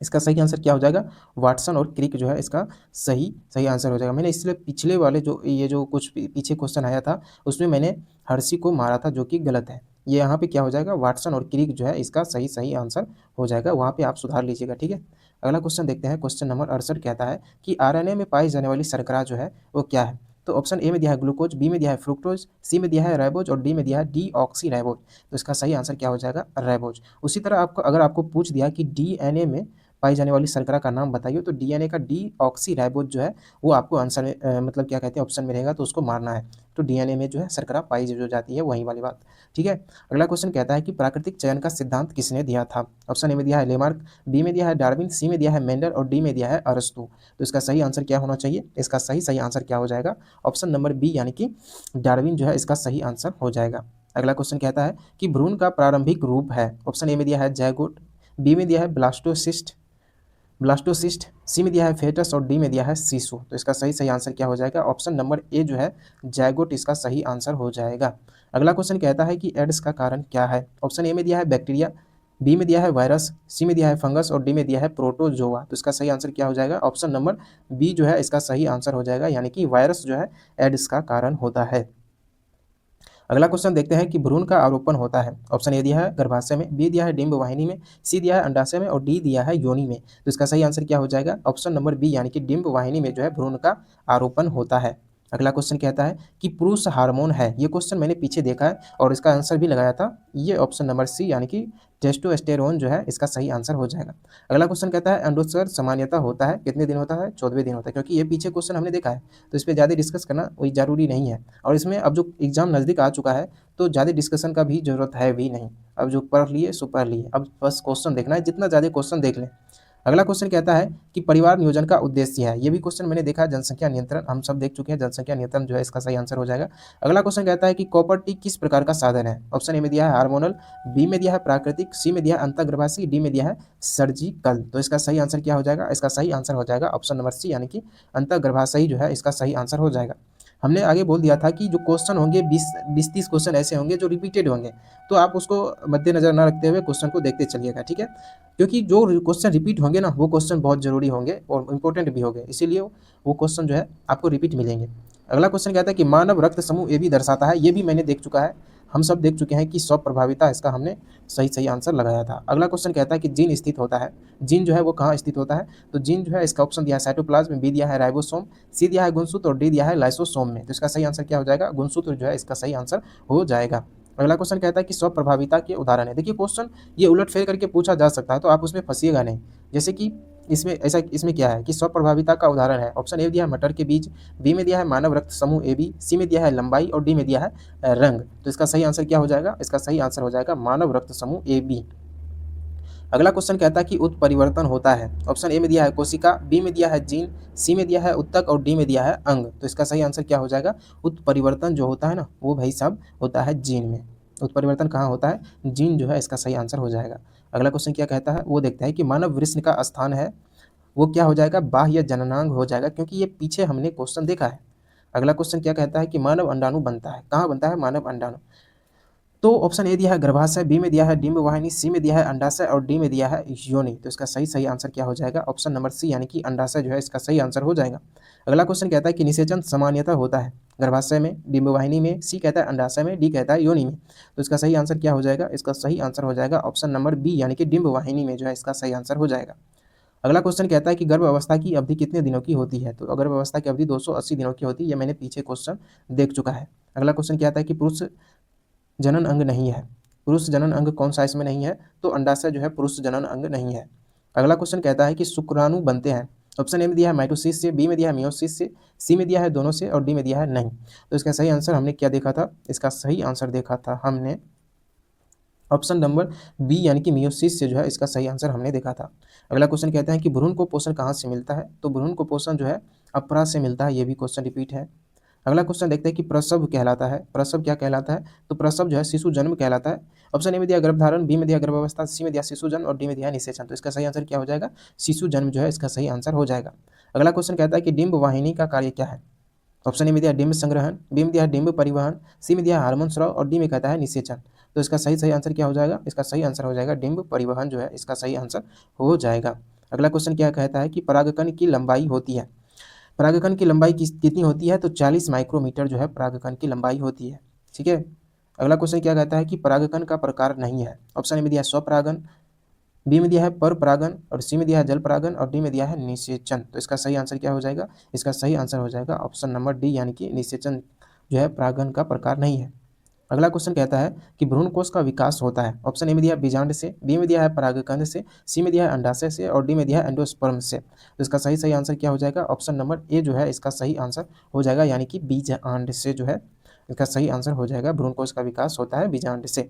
इसका सही आंसर क्या हो जाएगा? वाटसन और क्रिक जो है इसका सही आंसर हो जाएगा। मैंने इसलिए पिछले वाले जो कुछ पीछे क्वेश्चन आया था उसमें मैंने हर्शी को मारा था, जो कि गलत है। ये यहाँ पे क्या हो जाएगा? वाटसन और क्रिक जो है इसका सही आंसर हो जाएगा, वहाँ पे आप सुधार लीजिएगा। ठीक है। अगला क्वेश्चन देखते हैं। क्वेश्चन नंबर 68 कहता है कि आरएनए में पाई जाने वाली शर्करा जो है वो क्या है? तो ऑप्शन ए में दिया है ग्लूकोज, बी में दिया है फ्रुक्टोज, सी में दिया है राइबोज और डी में दिया है डीऑक्सी राइबोज। तो इसका सही आंसर क्या हो जाएगा? राइबोज। उसी तरह आपको अगर आपको पूछ दिया कि डीएनए में पाई जाने वाली शर्करा का नाम बताइए, तो डीएनए का डीऑक्सी राइबोज जो है वो आपको आंसर में मतलब क्या कहते हैं ऑप्शन में रहेगा, तो उसको मारना है। तो डीएनए में जो है शर्करा पाई जो जाती है वही वाली बात। ठीक है। अगला क्वेश्चन कहता है कि प्राकृतिक चयन का सिद्धांत किसने दिया था? ऑप्शन ए में दिया है लेमार्क, बी में दिया है डार्विन, सी में दिया है मेंडल और डी में दिया है अरस्तू। तो इसका सही आंसर क्या होना चाहिए? इसका सही आंसर क्या हो जाएगा? ऑप्शन नंबर बी यानी कि डार्विन जो है इसका सही आंसर हो जाएगा। अगला क्वेश्चन कहता है कि भ्रूण का प्रारंभिक रूप है। ऑप्शन ए में दिया है जैगोट, बी में दिया है ब्लास्टोसिस्ट, सी में दिया है फेटस और डी में दिया है शिशु। तो इसका सही आंसर क्या हो जाएगा? ऑप्शन नंबर ए जो है जैगोट इसका सही आंसर हो जाएगा। अगला क्वेश्चन कहता है कि एड्स का कारण क्या है? ऑप्शन ए में दिया है बैक्टीरिया, बी में दिया है वायरस, सी में दिया है फंगस और डी में दिया है प्रोटोजोआ। तो इसका सही आंसर क्या हो जाएगा? ऑप्शन नंबर बी जो है इसका सही आंसर हो जाएगा, यानी कि वायरस जो है एड्स का कारण होता है। अगला क्वेश्चन देखते हैं कि भ्रूण का आरोपण होता है। ऑप्शन ए दिया है गर्भाशय में, बी दिया है डिंब वाहिनी में, सी दिया है अंडाशय में और डी दिया है योनि में। तो इसका सही आंसर क्या हो जाएगा? ऑप्शन नंबर बी, यानी कि डिंब वाहिनी में जो है भ्रूण का आरोपण होता है। अगला क्वेश्चन कहता है कि पुरुष हार्मोन है। ये क्वेश्चन मैंने पीछे देखा है और इसका आंसर भी लगाया था। ये ऑप्शन नंबर सी, यानी कि टेस्टोस्टेरोन जो है इसका सही आंसर हो जाएगा। अगला क्वेश्चन कहता है अंडोत्सर्ग सामान्यतः होता है कितने दिन होता है? 14वें दिन होता है, क्योंकि ये पीछे क्वेश्चन हमने देखा है तो इस पर ज़्यादा डिस्कस करना कोई ज़रूरी नहीं है। और इसमें अब जो एग्जाम नज़दीक आ चुका है तो ज़्यादा डिस्कशन का भी ज़रूरत है भी नहीं। अब जो पढ़ लिए सो पढ़ लिए, अब बस क्वेश्चन देखना है, जितना ज़्यादा क्वेश्चन देख लें। अगला क्वेश्चन कहता है कि परिवार नियोजन का उद्देश्य है। ये भी क्वेश्चन मैंने देखा है, जनसंख्या नियंत्रण, हम सब देख चुके हैं, जनसंख्या नियंत्रण जो है इसका सही आंसर हो जाएगा। अगला क्वेश्चन कहता है कि कॉपर टी किस प्रकार का साधन है? ऑप्शन ए में दिया है हार्मोनल, बी में दिया है प्राकृतिक, सी में दिया है अंतर्गर्भाशयी, डी में दिया है सर्जिकल। तो इसका सही आंसर क्या हो जाएगा? इसका सही आंसर हो जाएगा ऑप्शन नंबर सी, यानी कि अंतर्गर्भाशयी जो है इसका सही आंसर हो जाएगा। हमने आगे बोल दिया था कि जो क्वेश्चन होंगे 20-30 क्वेश्चन ऐसे होंगे जो रिपीटेड होंगे, तो आप उसको मद्देनजर न रखते हुए क्वेश्चन को देखते चलिएगा, ठीक है? क्योंकि जो क्वेश्चन रिपीट होंगे ना वो क्वेश्चन बहुत जरूरी होंगे और इंपॉर्टेंट भी होंगे, इसीलिए वो क्वेश्चन जो है आपको रिपीट मिलेंगे। अगला क्वेश्चन कहता है कि मानव रक्त समूह ए बी दर्शाता है। ये भी मैंने देख चुका है, हम सब देख चुके हैं कि स्वप्रभाविता, इसका हमने सही आंसर लगाया था। अगला क्वेश्चन कहता है कि जीन स्थित होता है। जीन जो है वो कहाँ स्थित होता है? तो जीन जो है इसका ऑप्शन दिया है साइटोप्लाज्म, बी दिया है राइबोसोम, सी दिया है गुणसूत्र और डी दिया है लाइसोसोम में। तो इसका सही आंसर क्या हो जाएगा? गुणसूत्र जो है इसका सही आंसर हो जाएगा। अगला क्वेश्चन कहता है कि स्वप्रभाविता के उदाहरण है। देखिए क्वेश्चन ये उलट फेर करके पूछा जा सकता है, तो आप उसमें फंसिएगा नहीं। जैसे कि इसमें क्या है कि स्वप्रभाविता का उदाहरण है। ऑप्शन ए दिया है मटर के बीज, बी में दिया है मानव रक्त समूह ए बी, सी में दिया है लंबाई और डी में दिया है रंग। तो इसका सही आंसर क्या हो जाएगा? इसका सही आंसर हो जाएगा मानव रक्त समूह ए बी। अगला क्वेश्चन कहता है कि उत्परिवर्तन होता है। ऑप्शन ए में दिया है कोशिका, बी में दिया है जीन, सी में दिया है उत्तक और डी में दिया है अंग। तो इसका सही आंसर क्या हो जाएगा? उत्परिवर्तन जो होता है ना वो भाई साहब होता है जीन में। उत्परिवर्तन कहाँ होता है? जीन जो है इसका सही आंसर हो जाएगा। अगला क्वेश्चन क्या कहता है वो देखते हैं कि मानव वृषण का स्थान है वो क्या हो जाएगा? बाह्य जननांग हो जाएगा, क्योंकि ये पीछे हमने क्वेश्चन देखा है। अगला क्वेश्चन क्या कहता है कि मानव अंडाणु बनता है। कहाँ बनता है मानव अंडाणु? तो ऑप्शन ए दिया है गर्भाशय, बी में दिया है डिंब वाहिनी, सी में दिया है अंडाशय और डी में दिया है योनि। तो इसका सही आंसर क्या हो जाएगा? ऑप्शन नंबर सी, यानी कि अंडाशय जो है इसका सही आंसर हो जाएगा। अगला क्वेश्चन कहता है कि निषेचन सामान्यतः होता है गर्भाशय में, डिंब वाहिनी में, सी कहता है अंडाशय में, डी कहता है योनि में। तो इसका सही आंसर क्या हो जाएगा? इसका सही आंसर हो जाएगा ऑप्शन नंबर बी, यानी कि डिंब वाहिनी में जो है इसका सही आंसर हो जाएगा। अगला क्वेश्चन कहता है कि गर्भ अवस्था की अवधि कितने दिनों की होती है? तो गर्भ अवस्था की अवधि 280 दिनों की होती है, ये मैंने पीछे क्वेश्चन देख चुका है। अगला क्वेश्चन क्या आता है कि पुरुष जनन अंग नहीं है। पुरुष जनन अंग कौन सा इसमें नहीं है? तो अंडाशय जो है पुरुष जनन अंग नहीं है। अगला क्वेश्चन कहता है कि शुक्राणु बनते हैं। ऑप्शन ए में दिया है माइटोसिस से, बी में दिया है मियोसिस से, सी में दिया है दोनों से और डी में दिया है नहीं। तो इसका सही आंसर हमने क्या देखा था? इसका सही आंसर देखा था हमने ऑप्शन नंबर बी, यानी कि मियोसिस से जो है इसका सही आंसर हमने देखा था। अगला क्वेश्चन कहता है कि भ्रूण को पोषण कहाँ से मिलता है? तो भ्रूण को पोषण जो है अपरा से मिलता है, ये भी क्वेश्चन रिपीट है। अगला क्वेश्चन देखते हैं कि प्रसव कहलाता है। प्रसव क्या कहलाता है? तो प्रसव जो है शिशु जन्म कहलाता है। ऑप्शन ए में दिया गर्भधारण, बी में दिया गर्भावस्था, सी में दिया शिशु जन्म और डी में दिया निषेचन। तो इसका सही आंसर क्या हो जाएगा? शिशु जन्म जो है इसका सही आंसर हो जाएगा। अगला क्वेश्चन कहता है कि डिंब वाहिनी का कार्य क्या है? ऑप्शन ए में दिया डिंब संग्रहण, बी में दिया डिंब परिवहन, सी में दिया हार्मोन स्राव और डी में कहता है निषेचन। तो इसका सही आंसर क्या हो जाएगा? इसका सही आंसर हो जाएगा डिंब परिवहन जो है इसका सही आंसर हो जाएगा। अगला क्वेश्चन क्या कहता है कि परागकण की लंबाई होती है। परागकण की लंबाई कितनी होती है? तो 40 माइक्रोमीटर जो है परागकण की लंबाई होती है, ठीक है। अगला क्वेश्चन क्या कहता है कि परागकण का प्रकार नहीं है। ऑप्शन ए में दिया है स्वपरागन, बी में दिया है पर परागन और सी में दिया है जल परागन और डी में दिया है निषेचन। तो इसका सही आंसर क्या हो जाएगा? इसका सही आंसर हो जाएगा ऑप्शन नंबर डी, यानी कि निषेचन जो है परागन का प्रकार नहीं है। अगला क्वेश्चन कहता है कि भ्रूण कोश का विकास होता है। ऑप्शन ए में दिया है बीजांड से, बी में दिया है परागकण से, सी में दिया है अंडाशय से और डी में दिया है एंडोस्पर्म से। तो इसका सही आंसर क्या हो जाएगा? ऑप्शन नंबर ए जो है इसका सही आंसर हो जाएगा, यानी कि बीजांड से जो है इसका सही आंसर हो जाएगा। भ्रूण कोश का विकास होता है बीजांड से।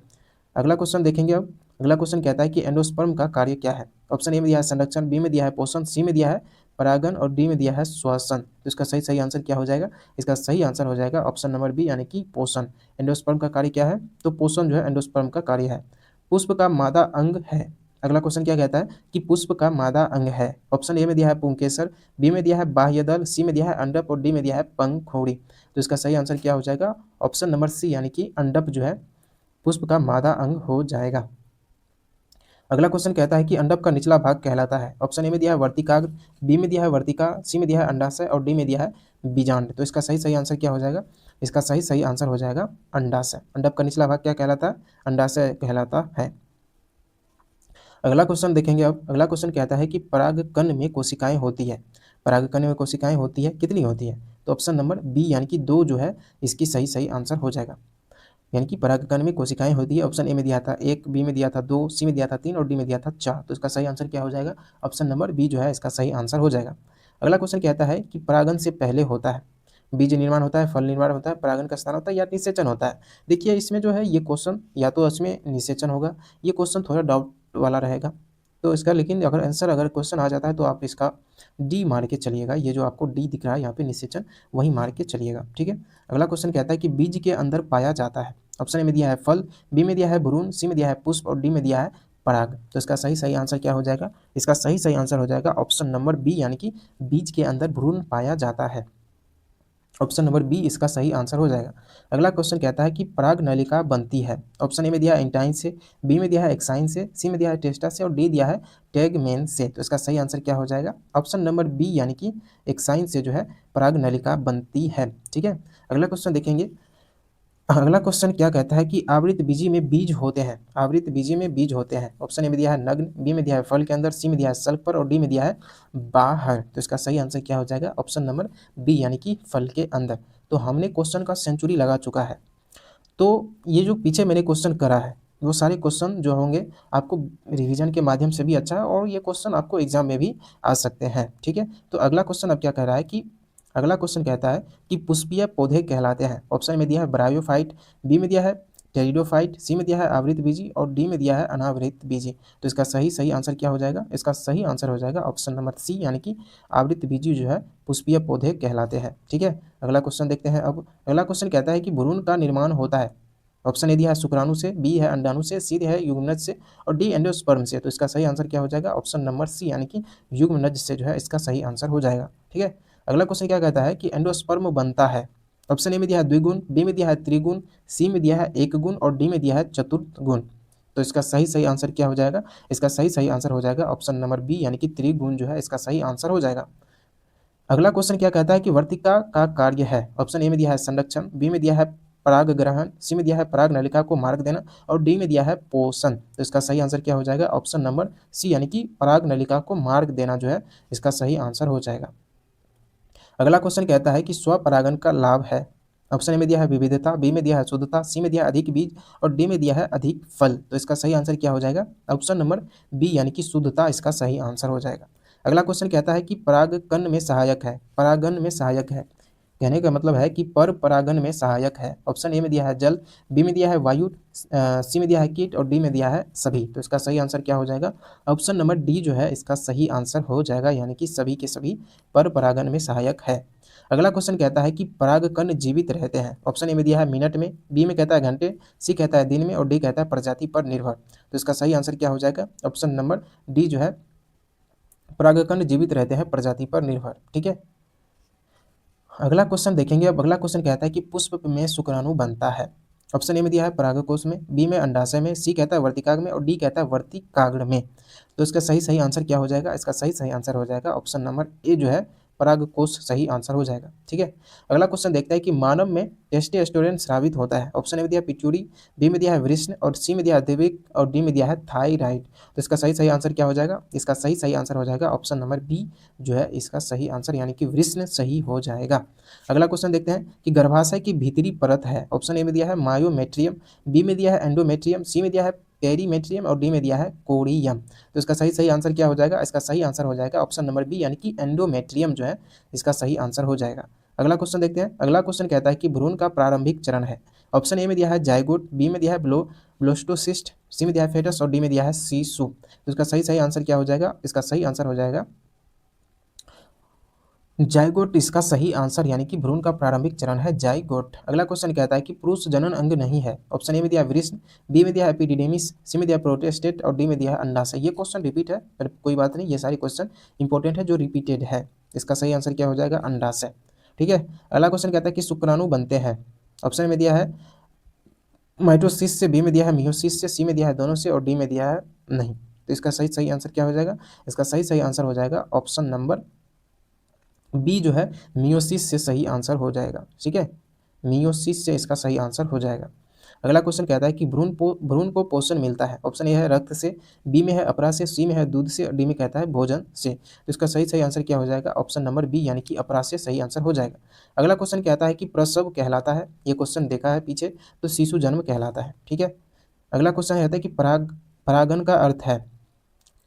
अगला क्वेश्चन देखेंगे अब। अगला क्वेश्चन कहता है कि एंडोस्पर्म का कार्य क्या है? ऑप्शन ए में दिया है संरक्षण, बी में दिया है पोषण, सी में दिया है परागन और डी में दिया है श्वसन। तो इसका सही आंसर क्या हो जाएगा? इसका सही आंसर हो जाएगा ऑप्शन नंबर बी, यानी कि पोषण। एंडोस्पर्म का कार्य क्या है? तो पोषण जो है एंडोस्पर्म का कार्य है। पुष्प का मादा अंग है। अगला क्वेश्चन क्या कहता है कि पुष्प का मादा अंग है। ऑप्शन ए में दिया है पुंकेसर, बी में दिया है बाह्यदल, सी में दिया है अंडप और डी में दिया है पंखुड़ी। तो इसका सही आंसर क्या हो जाएगा? ऑप्शन नंबर सी, यानी कि अंडप जो है पुष्प का मादा अंग हो जाएगा। अगला क्वेश्चन कहता है कि अंडक का निचला भाग कहलाता है। ऑप्शन ए में दिया है वर्तिकाग्र, बी में दिया है वर्तिका, सी में दिया है अंडाशय और डी में दिया है बीजांड। तो इसका सही आंसर क्या हो जाएगा? इसका सही आंसर हो जाएगा अंडाशय। अंडक का निचला भाग क्या कहलाता है? अंडाशय कहलाता है। अगला क्वेश्चन देखेंगे अब। अगला क्वेश्चन कहता है कि परागकण में कोशिकाएं होती है। परागकण में कोशिकाएं होती है, कितनी होती है? तो ऑप्शन नंबर बी यानी कि 2 जो है इसकी सही आंसर हो जाएगा। यानी कि परागकण में कोशिकाएं होती है। ऑप्शन ए में दिया था 1, बी में दिया था 2, सी में दिया था 3 और डी में दिया था 4। तो इसका सही आंसर क्या हो जाएगा? ऑप्शन नंबर बी जो है इसका सही आंसर हो जाएगा। अगला क्वेश्चन कहता है कि परागन से पहले होता है, बीज निर्माण होता है, फल निर्माण होता है, परागन का स्थान होता है या निषेचन होता है? देखिए इसमें जो है ये क्वेश्चन या तो इसमें निषेचन होगा, ये क्वेश्चन थोड़ा डाउट वाला रहेगा तो इसका, लेकिन अगर आंसर अगर क्वेश्चन आ जाता है तो आप इसका डी मान के चलिएगा। ये जो आपको डी दिख रहा है यहाँ पे निषेचन, वही मान के चलिएगा, ठीक है। अगला क्वेश्चन कहता है कि बीज के अंदर पाया जाता है। ऑप्शन ए में दिया है फल, बी में दिया है भ्रूण, सी में दिया है पुष्प और डी में दिया है पराग। तो इसका सही आंसर क्या हो जाएगा? इसका सही आंसर हो जाएगा ऑप्शन नंबर बी यानी कि बीज के अंदर भ्रूण पाया जाता है। ऑप्शन नंबर बी इसका सही आंसर हो जाएगा। अगला क्वेश्चन कहता है कि पराग नलिका बनती है। ऑप्शन ए में दिया है एंटाइन से, बी में दिया है एक्साइन से, सी में दिया है टेस्टा से और डी दिया है टैगमेन से। तो इसका सही आंसर क्या हो जाएगा? ऑप्शन नंबर बी यानी कि एक्साइन से जो है पराग नलिका बनती है, ठीक है। अगला क्वेश्चन देखेंगे। अगला क्वेश्चन क्या कहता है कि आवृत बीजी में बीज होते हैं। आवृत बीजी में बीज होते हैं। ऑप्शन ए में दिया है नग्न, बी में दिया है फल के अंदर, सी में दिया है सल्क पर और डी में दिया है बाहर। तो इसका सही आंसर क्या हो जाएगा? ऑप्शन नंबर बी यानी कि फल के अंदर। तो हमने क्वेश्चन का सेंचुरी लगा चुका है। तो ये जो पीछे मैंने क्वेश्चन करा है वो सारे क्वेश्चन जो होंगे आपको रिवीजन के माध्यम से भी अच्छा है और ये क्वेश्चन आपको एग्जाम में भी आ सकते हैं, ठीक है। तो अगला क्वेश्चन अब क्या कह रहा है कि अगला क्वेश्चन कहता है कि पुष्पीय पौधे कहलाते हैं। ऑप्शन में दिया है ब्रायोफाइट, बी में दिया है टेरिडोफाइट, सी में दिया है आवृत बीजी और डी में दिया है अनावृत बीजी। तो इसका सही आंसर क्या हो जाएगा? इसका सही आंसर हो जाएगा ऑप्शन नंबर सी यानी कि आवृत बीजी जो है पुष्पीय पौधे कहलाते हैं, ठीक है। अगला क्वेश्चन देखते हैं अब। अगला क्वेश्चन कहता है कि भ्रूण का निर्माण होता है। ऑप्शन ए दिया है शुक्राणु से, बी है अंडाणु से, सी है युग्मनज से और डी एंडोस्पर्म से। तो इसका सही आंसर क्या हो जाएगा? ऑप्शन नंबर सी यानी कि युग्मनज से जो है इसका सही आंसर हो जाएगा, ठीक है। अगला क्वेश्चन क्या कहता है कि एंडोस्पर्म बनता है। ऑप्शन ए में दिया है द्विगुण, बी में दिया है त्रिगुण, सी में दिया है एक गुण और डी में दिया है चतुर्थ गुण। तो इसका सही आंसर क्या हो जाएगा? इसका सही आंसर हो जाएगा ऑप्शन नंबर बी यानी कि त्रिगुण जो है इसका सही आंसर हो जाएगा। अगला क्वेश्चन क्या कहता है कि वर्तिका का कार्य है। ऑप्शन ए में दिया है संरक्षण, बी में दिया है पराग ग्रहण, सी में दिया है पराग नलिका को मार्ग देना और डी में दिया है पोषण। तो इसका सही आंसर क्या हो जाएगा? ऑप्शन नंबर सी यानी कि पराग नलिका को मार्ग देना जो है इसका सही आंसर हो जाएगा। अगला क्वेश्चन कहता है कि स्वपरागन का लाभ है। ऑप्शन ए में दिया है विविधता, बी में दिया है शुद्धता, सी में दिया है अधिक बीज और डी में दिया है अधिक फल। तो इसका सही आंसर क्या हो जाएगा? ऑप्शन नंबर बी यानी कि शुद्धता इसका सही आंसर हो जाएगा। अगला क्वेश्चन कहता है कि परागकण में सहायक है। परागन में सहायक है कहने का मतलब है कि पर परागन में सहायक है। ऑप्शन ए में दिया है जल, बी में दिया है वायु, सी में दिया है कीट और डी में दिया है सभी। तो इसका सही आंसर क्या हो जाएगा? ऑप्शन नंबर डी जो है इसका सही आंसर हो जाएगा यानी कि सभी के सभी पर परागन में सहायक है। अगला क्वेश्चन कहता है कि परागकण जीवित रहते हैं। ऑप्शन ए में दिया है मिनट में, बी में कहता है घंटे, सी कहता है दिन में और डी कहता है प्रजाति पर निर्भर। तो इसका सही आंसर क्या हो जाएगा? ऑप्शन नंबर डी जो है परागकण जीवित रहते हैं प्रजाति पर निर्भर, ठीक है। अगला क्वेश्चन देखेंगे। अब अगला क्वेश्चन कहता है कि पुष्प में शुक्राणु बनता है। ऑप्शन ए में दिया है परागकोश में, बी में अंडाशय में, सी कहता है वर्तिकाग्र में और डी कहता है वर्तिकाग्र में। तो इसका सही आंसर क्या हो जाएगा? इसका सही आंसर हो जाएगा ऑप्शन नंबर ए जो है परागकोश सही आंसर हो जाएगा, ठीक है। अगला क्वेश्चन देखते हैं कि मानव में टेस्टोस्टेरोन स्रावित होता है। ऑप्शन ए में दिया है पिट्यूरी, बी में दिया है वृषण और सी में दिया है देविक और डी में दिया है थायराइड। तो इसका सही आंसर क्या हो जाएगा? इसका सही आंसर हो जाएगा ऑप्शन नंबर बी जो है इसका सही आंसर यानी कि वृषण सही हो जाएगा। अगला क्वेश्चन देखते हैं कि गर्भाशय की भीतरी परत है। ऑप्शन ए में दिया है मायोमेट्रियम, बी में दिया है एंडोमेट्रियम, सी में दिया है पेरीमेट्रियम और डी में दिया है कोरियम। तो इसका सही आंसर क्या हो जाएगा? इसका सही आंसर हो जाएगा ऑप्शन नंबर बी यानी कि एंडोमेट्रियम जो है इसका सही आंसर हो जाएगा। अगला क्वेश्चन देखते हैं। अगला क्वेश्चन कहता है कि भ्रूण का प्रारंभिक चरण है। ऑप्शन ए में दिया है जाइगोट, बी में दिया है ब्लोस्टोसिस्ट, सी में दिया है फेटस और डी में दिया है सीसु। तो इसका सही आंसर क्या हो जाएगा? इसका सही आंसर हो जाएगा जाइगोट। इसका सही आंसर यानी कि भ्रूण का प्रारंभिक चरण है जाइगोट। अगला क्वेश्चन कहता है कि पुरुष जनन अंग नहीं है। ऑप्शन ए में दिया है वृषण, बी में दिया है एपिडिडेमिस, सी में दिया है प्रोस्टेट और डी में दिया है अंडाशय। ये क्वेश्चन रिपीट है पर कोई बात नहीं, ये सारे क्वेश्चन इंपॉर्टेंट है जो रिपीटेड है। इसका सही आंसर क्या हो जाएगा? अंडाशय, ठीक है। अगला क्वेश्चन कहता है कि शुक्राणु बनते हैं। ऑप्शन में दिया है माइटोसिस से, बी में दिया है मियोसिस से, सी में दिया है दोनों से और डी में दिया है नहीं। तो इसका सही आंसर क्या हो जाएगा? इसका सही आंसर हो जाएगा ऑप्शन नंबर बी जो है मियोसिस से सही आंसर हो जाएगा। ठीक है, मियोसिस से इसका सही आंसर हो जाएगा। अगला क्वेश्चन कहता है कि भ्रूण को पोषण मिलता है। ऑप्शन ए है रक्त से, बी में है अपरा से, सी में है दूध से और डी में कहता है भोजन से। तो इसका सही आंसर क्या हो जाएगा? ऑप्शन नंबर बी यानी कि अपरा से सही आंसर हो जाएगा। अगला क्वेश्चन कहता है कि प्रसव कहलाता है, ये क्वेश्चन देखा है पीछे, तो शिशु जन्म कहलाता है। ठीक है, अगला क्वेश्चन कहता है कि परागन का अर्थ है,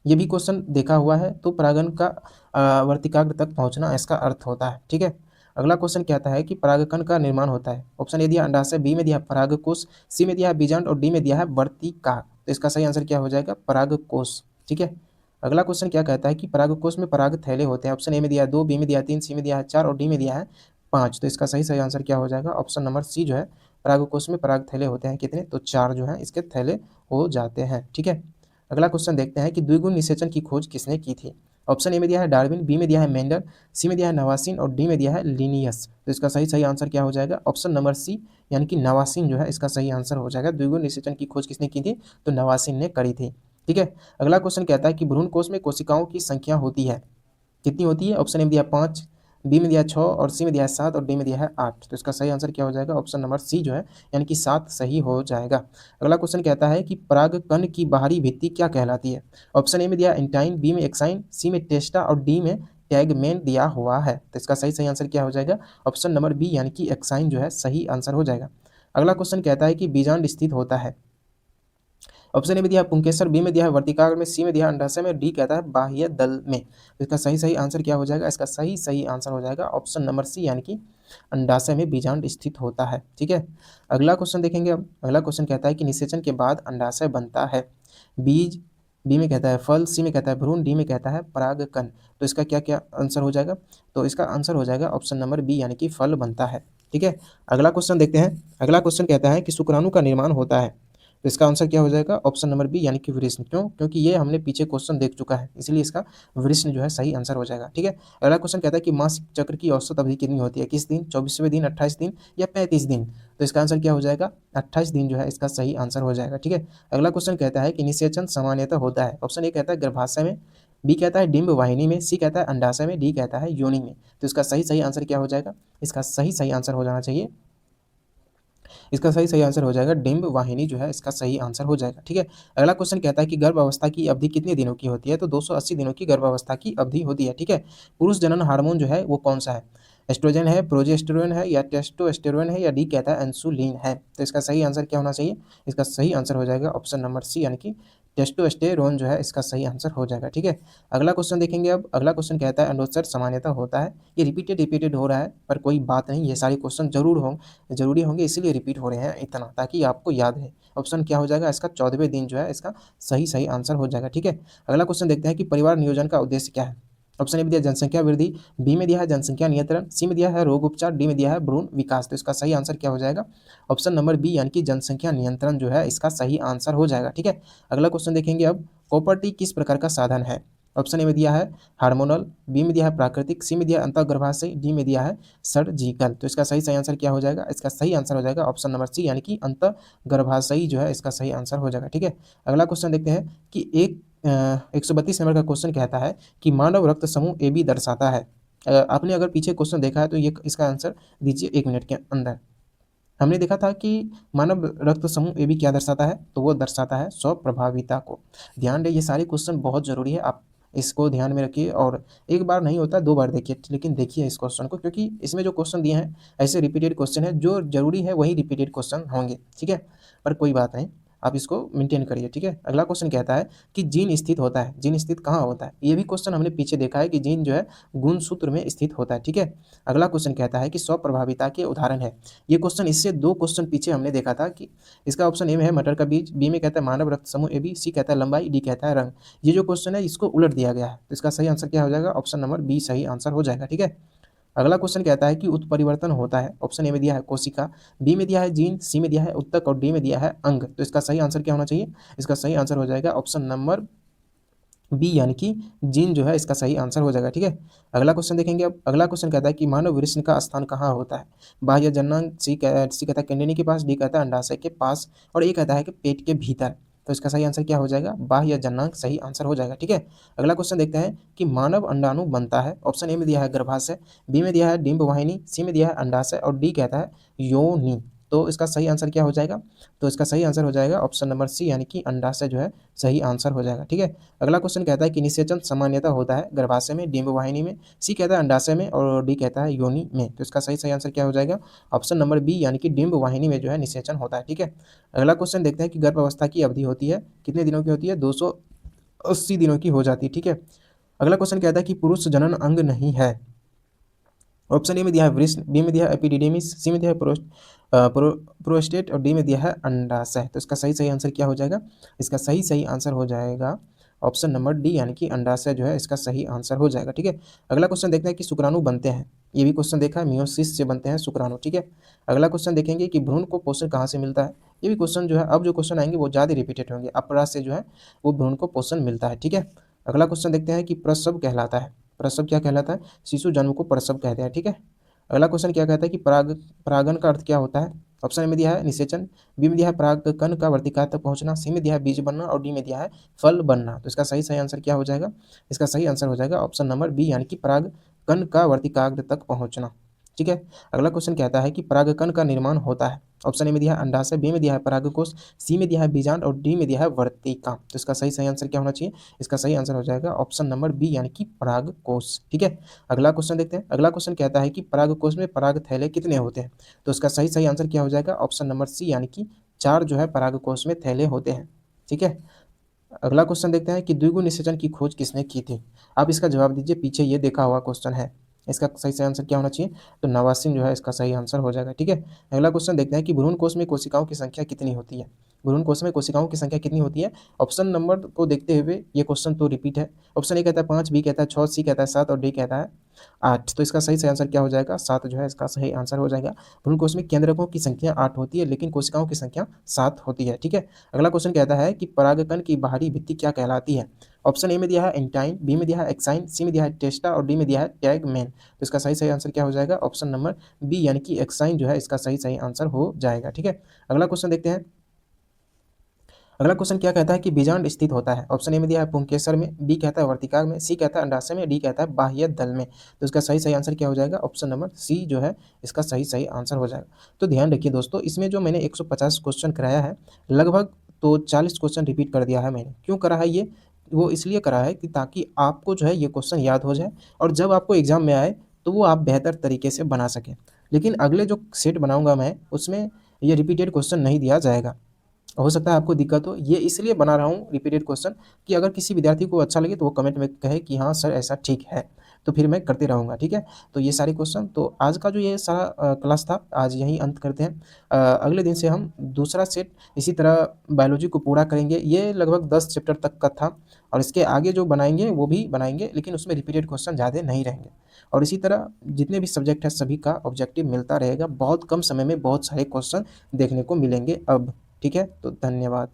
ये भी क्वेश्चन देखा हुआ है, तो परागन का वर्तिकाग्र तक पहुंचना इसका अर्थ होता है। ठीक है, अगला क्वेश्चन कहता है कि परागकण का निर्माण होता है। ऑप्शन ए दिया अंडाशय, बी में दिया परागकोश, सी में दिया बीजांड और डी में दिया है वर्तिका। तो इसका सही आंसर क्या हो जाएगा? परागकोश। ठीक है, अगला क्वेश्चन क्या कहता है कि परागकोश में पराग थैले होते हैं। ऑप्शन ए में दिया 2, बी में दिया 3, सी में दिया है 4 और डी में दिया है 5। तो इसका सही आंसर क्या हो जाएगा? ऑप्शन नंबर सी जो है, परागकोश में पराग थैले होते हैं कितने? तो 4 जो है इसके थैले हो जाते हैं। ठीक है, अगला क्वेश्चन देखते हैं कि द्विगुण निषेचन की खोज किसने की थी। ऑप्शन ए में दिया है डार्विन, बी में दिया है मेंडल, सी में दिया है नवासिन और डी में दिया है लिनियस। तो इसका सही आंसर क्या हो जाएगा? ऑप्शन नंबर सी यानी कि नवासिन जो है इसका सही आंसर हो जाएगा। द्विगुण निषेचन की खोज किसने की थी? तो नवासिन ने करी थी। ठीक है, अगला क्वेश्चन कहता है कि भ्रूण कोश में कोशिकाओं की संख्या होती है, कितनी होती है? ऑप्शन ए में दिया 5, बी में दिया 6 और सी में दिया है 7 और डी में दिया है 8। तो इसका सही आंसर क्या हो जाएगा? ऑप्शन नंबर सी जो है यानी कि 7 सही हो जाएगा। अगला क्वेश्चन कहता है कि परागकण की बाहरी भित्ति क्या कहलाती है। ऑप्शन ए में दिया इंटाइन, बी में एक्साइन, सी में टेस्टा और डी में टैगमेंट दिया हुआ है। तो इसका सही आंसर क्या हो जाएगा? ऑप्शन नंबर बी यानी कि एक्साइन जो है सही आंसर हो जाएगा। अगला क्वेश्चन कहता है कि बीजांड स्थित होता है। ऑप्शन ए में दिया है पुंकेसर, बी में दिया है वर्तिकाग्र में, सी में दिया है अंडाशय में, डी कहता है बाह्य दल में। तो इसका सही आंसर क्या हो जाएगा? इसका सही आंसर हो जाएगा ऑप्शन नंबर सी यानी कि अंडाशय में बीजांड स्थित होता है। ठीक है, अगला क्वेश्चन देखेंगे। अब अगला क्वेश्चन कहता है कि निषेचन के बाद अंडाशय बनता है। बीज, बी में कहता है फल, सी में कहता है भ्रूण, डी में कहता है परागकण। तो इसका क्या क्या आंसर हो जाएगा? तो इसका आंसर हो जाएगा ऑप्शन नंबर बी यानी कि फल बनता है। ठीक है, अगला क्वेश्चन देखते हैं। अगला क्वेश्चन कहता है कि शुक्राणु का निर्माण होता है। तो इसका आंसर क्या हो जाएगा? ऑप्शन नंबर बी यानी कि वृष्ण। क्यों? क्योंकि ये हमने पीछे क्वेश्चन देख चुका है, इसलिए इसका वृष्ण जो है सही आंसर हो जाएगा। ठीक है, अगला क्वेश्चन कहता है कि मासिक चक्र की औसत अवधि कितनी होती है? किस दिन? 24वें दिन, 28 दिन या 35 दिन? तो इसका आंसर क्या हो जाएगा? 28 दिन जो है इसका सही आंसर हो जाएगा। ठीक है, अगला क्वेश्चन कहता है कि निषेचन सामान्यतः होता है। ऑप्शन ए कहता है गर्भाशय में, बी कहता है डिंब वाहिनी में, सी कहता है अंडाशय में, डी कहता है योनि में। तो इसका सही आंसर क्या हो जाएगा? इसका सही आंसर हो जाना चाहिए, इसका सही आंसर हो जाएगा डिंब वाहिनी जो है इसका सही आंसर हो जाएगा। ठीक है, अगला क्वेश्चन कहता है कि गर्भावस्था की अवधि कितने दिनों की होती है? तो 280 दिनों की गर्भावस्था की अवधि होती है। ठीक है, पुरुष जनन हार्मोन जो है वो कौन सा है? एस्ट्रोजन है, प्रोजेस्टेरोन है या टेस्टोस्टेरोन है या डी कहता है इंसुलिन है। तो इसका सही आंसर क्या होना चाहिए? इसका सही आंसर हो जाएगा ऑप्शन नंबर सी यानी कि टेस्टोस्टेरोन जो है इसका सही आंसर हो जाएगा। ठीक है, अगला क्वेश्चन देखेंगे। अब अगला क्वेश्चन कहता है अंडोत्सर्ग सामान्यतः होता है। ये रिपीटेड हो रहा है पर कोई बात नहीं, ये सारे क्वेश्चन जरूरी होंगे इसलिए रिपीट हो रहे हैं इतना, ताकि आपको याद रहे। ऑप्शन क्या हो जाएगा इसका? 14वें दिन जो है इसका सही आंसर हो जाएगा। ठीक है, अगला क्वेश्चन देखते हैं कि परिवार नियोजन का उद्देश्य क्या है। ऑप्शन ए में दिया जनसंख्या वृद्धि, बी में दिया है जनसंख्या नियंत्रण, सी में दिया है रोग उपचार, डी में दिया है भ्रूण विकास। तो इसका सही आंसर क्या हो जाएगा? ऑप्शन नंबर बी यानी कि जनसंख्या नियंत्रण जो है इसका सही आंसर हो जाएगा। ठीक है, अगला क्वेश्चन देखेंगे। अब कॉपर्टी किस प्रकार का साधन है? ऑप्शन ए में दिया है हार्मोनल, बी में दिया है प्राकृतिक, सी में दिया है अंतःगर्भाशयी, डी में दिया है सर्जिकल। तो इसका सही आंसर क्या हो जाएगा? इसका सही आंसर हो जाएगा ऑप्शन नंबर सी यानी कि अंतःगर्भाशयी जो है इसका सही आंसर हो जाएगा। ठीक है, अगला क्वेश्चन देखते हैं कि 132 नंबर का क्वेश्चन कहता है कि मानव रक्त समूह ए बी दर्शाता है। आपने अगर पीछे क्वेश्चन देखा है तो ये इसका आंसर दीजिए 1 मिनट के अंदर। हमने देखा था कि मानव रक्त समूह ए बी क्या दर्शाता है? तो वो दर्शाता है स्वप्रभाविता को। ध्यान दें, ये सारे क्वेश्चन बहुत जरूरी है, आप इसको ध्यान में रखिए और एक बार नहीं होता 2 बार देखिए, लेकिन देखिए इस क्वेश्चन को, क्योंकि इसमें जो क्वेश्चन दिए हैं ऐसे रिपीटेड क्वेश्चन है, जो जरूरी है वही रिपीटेड क्वेश्चन होंगे। ठीक है, पर कोई बात नहीं, आप इसको मेंटेन करिए। ठीक है, अगला क्वेश्चन कहता है कि जीन स्थित होता है। जीन स्थित कहाँ होता है? ये भी क्वेश्चन हमने पीछे देखा है कि जीन जो है गुणसूत्र में स्थित होता है। ठीक है, अगला क्वेश्चन कहता है कि स्वप्रभाविता के उदाहरण है। ये क्वेश्चन इससे 2 क्वेश्चन पीछे हमने देखा था कि इसका ऑप्शन ए में है मटर का बीज, बी में कहता है मानव रक्त समूह ए बी, सी कहता है लंबाई, डी कहता है रंग। ये जो क्वेश्चन है इसको उलट दिया गया है, तो इसका सही आंसर क्या हो जाएगा? ऑप्शन नंबर बी सही आंसर हो जाएगा। ठीक है, अगला क्वेश्चन कहता है कि उत्परिवर्तन होता है। ऑप्शन ए में दिया है कोशिका, बी में दिया है जीन, सी में दिया है उत्तक और डी में दिया है अंग। तो इसका सही आंसर क्या होना चाहिए? इसका सही आंसर हो जाएगा ऑप्शन नंबर बी यानी कि जीन जो है इसका सही आंसर हो जाएगा। ठीक है, अगला क्वेश्चन देखेंगे। अब अगला क्वेश्चन कहता है कि मानव वृषण का स्थान कहाँ होता है? बाह्य जननांग, सी कहता है किडनी के पास, डी कहता है अंडाशय के पास और ए कहता है कि पेट के भीतर। तो इसका सही आंसर क्या हो जाएगा? बाह्य जननांग सही आंसर हो जाएगा। ठीक है, अगला क्वेश्चन देखते हैं कि मानव अंडाणु बनता है। ऑप्शन ए में दिया है गर्भाशय, बी में दिया है डिंब वाहिनी, सी में दिया है अंडाशय और डी कहता है योनि। तो इसका सही आंसर क्या हो जाएगा? तो इसका सही आंसर हो जाएगा ऑप्शन नंबर सी यानी कि अंडाशय जो है सही आंसर हो जाएगा। ठीक है, अगला क्वेश्चन कहता है कि निषेचन सामान्यतः होता है गर्भाशय में, डिंब वाहिनी में, सी कहता है अंडाशय में और डी कहता है योनि में। तो इसका सही आंसर क्या हो जाएगा? ऑप्शन नंबर बी यानी कि डिंब वाहिनी में जो है निषेचन होता है। ठीक है, अगला क्वेश्चन देखते हैं कि गर्भावस्था की अवधि होती है कितने दिनों की होती है? 280 दिनों की हो जाती है। ठीक है, अगला क्वेश्चन कहता है कि पुरुष जनन अंग नहीं है। ऑप्शन ए में दिया है वृषण, बी में दिया है एपिडिडेमिस, सी में दिया है प्रोस्टेट और डी में दिया है अंडाशय। तो इसका सही आंसर क्या हो जाएगा? इसका सही आंसर हो जाएगा ऑप्शन नंबर डी यानी कि अंडाशय जो है इसका सही आंसर हो जाएगा। ठीक है, अगला क्वेश्चन देखते हैं कि शुक्राणु बनते हैं। ये भी क्वेश्चन देखा है, मियोसिस से बनते हैं शुक्राणु। ठीक है, अगला क्वेश्चन देखेंगे कि भ्रूण को पोषण कहाँ से मिलता है। ये भी क्वेश्चन जो है, अब जो क्वेश्चन आएंगे वो ज़्यादा रिपीटेड होंगे। अपरा से जो है वो भ्रूण को पोषण मिलता है। ठीक है, अगला क्वेश्चन देखते हैं कि प्रसव कहलाता है। प्रसव क्या कहलाता है? शिशु जन्म को प्रसव कहते हैं। ठीक है, अगला क्वेश्चन क्या कहता है कि परागन का अर्थ क्या होता है। ऑप्शन ए में दिया है निषेचन, बी में दिया है परागकण का वर्तिका तक पहुंचना, सी में दिया है बीज बनना और डी में दिया है फल बनना। तो इसका सही आंसर क्या हो जाएगा? इसका सही आंसर हो जाएगा ऑप्शन नंबर बी यानी कि परागकण का वर्तिकाग्र तक पहुंचना। ठीक है, अगला क्वेश्चन कहता है कि परागकण का निर्माण होता है। ऑप्शन ए में दिया है अंडाशय, बी में दिया है परागकोश, सी में दिया है बीजांड और डी में दिया है वर्तिका। तो इसका सही आंसर क्या होना चाहिए? इसका सही आंसर हो जाएगा ऑप्शन नंबर बी यानी कि परागकोश। ठीक है, अगला क्वेश्चन देखते हैं। अगला क्वेश्चन कहता है कि परागकोश में पराग थैले कितने होते हैं। तो इसका सही आंसर क्या हो जाएगा? ऑप्शन नंबर सी यानी कि 4 जो है परागकोश में थैले होते हैं। ठीक है, अगला क्वेश्चन देखते हैं कि द्विगुण निषेचन की खोज किसने की थी। आप इसका जवाब दीजिए, पीछे ये देखा हुआ क्वेश्चन है। इसका सही आंसर क्या होना चाहिए? तो नवासिन जो है इसका सही आंसर हो जाएगा। ठीक है, अगला क्वेश्चन देखते हैं कि भ्रूण कोश में कोशिकाओं की संख्या कितनी होती है। भ्रूण कोश में कोशिकाओं की संख्या कितनी होती है? ऑप्शन नंबर को देखते हुए ये क्वेश्चन तो रिपीट है। ऑप्शन ए कहता है 5, बी कहता है 6, सी कहता है 7 और डी कहता है 8। तो इसका सही आंसर क्या हो जाएगा? 7 जो है इसका सही आंसर हो जाएगा। भ्रूण कोश में केंद्रकों की संख्या 8 होती है लेकिन कोशिकाओं की संख्या 7 होती है। ठीक है, अगला क्वेश्चन कहता है कि परागकण की बाहरी भित्ति क्या कहलाती है। ऑप्शन ए में दिया है एंटाइन, बी में दिया है एक्साइन, सी में दिया है टेस्टा और डी में दिया है टैगमैन। तो इसका सही आंसर क्या हो जाएगा? ऑप्शन नंबर बी यानी कि एक्साइन जो है इसका सही आंसर हो जाएगा। ठीक है, अगला क्वेश्चन देखते हैं। अगला क्वेश्चन क्या कहता है कि बीजांड स्थित होता है। ऑप्शन ए में दिया है पुंकेसर में, बी कहता है वर्तिकाग्र में, सी कहता है अंडाशय में, डी कहता है बाह्य दल में। तो इसका सही आंसर क्या हो जाएगा? ऑप्शन नंबर सी जो है इसका सही आंसर हो जाएगा। तो ध्यान रखिए दोस्तों, इसमें जो मैंने 150 क्वेश्चन कराया है, लगभग तो 40 क्वेश्चन रिपीट कर दिया है मैंने। क्यों करा है ये? वो इसलिए करा है कि ताकि आपको जो है ये क्वेश्चन याद हो जाए और जब आपको एग्जाम में आए तो वो आप बेहतर तरीके से बना सकें। लेकिन अगले जो सेट बनाऊंगा मैं, उसमें ये रिपीटेड क्वेश्चन नहीं दिया जाएगा। हो सकता है आपको दिक्कत हो, ये इसलिए बना रहा हूँ रिपीटेड क्वेश्चन कि अगर किसी विद्यार्थी को अच्छा लगे तो वो कमेंट में कहे कि हाँ सर ऐसा ठीक है, तो फिर मैं करते रहूँगा। ठीक है, तो ये सारे क्वेश्चन, तो आज का जो ये सारा क्लास था आज यहीं अंत करते हैं। अगले दिन से हम दूसरा सेट इसी तरह बायोलॉजी को पूरा करेंगे। ये लगभग 10 चैप्टर तक का था और इसके आगे जो बनाएंगे वो भी बनाएंगे, लेकिन उसमें रिपीटेड क्वेश्चन ज़्यादा नहीं रहेंगे। और इसी तरह जितने भी सब्जेक्ट हैं सभी का ऑब्जेक्टिव मिलता रहेगा। बहुत कम समय में बहुत सारे क्वेश्चन देखने को मिलेंगे अब। ठीक है, तो धन्यवाद।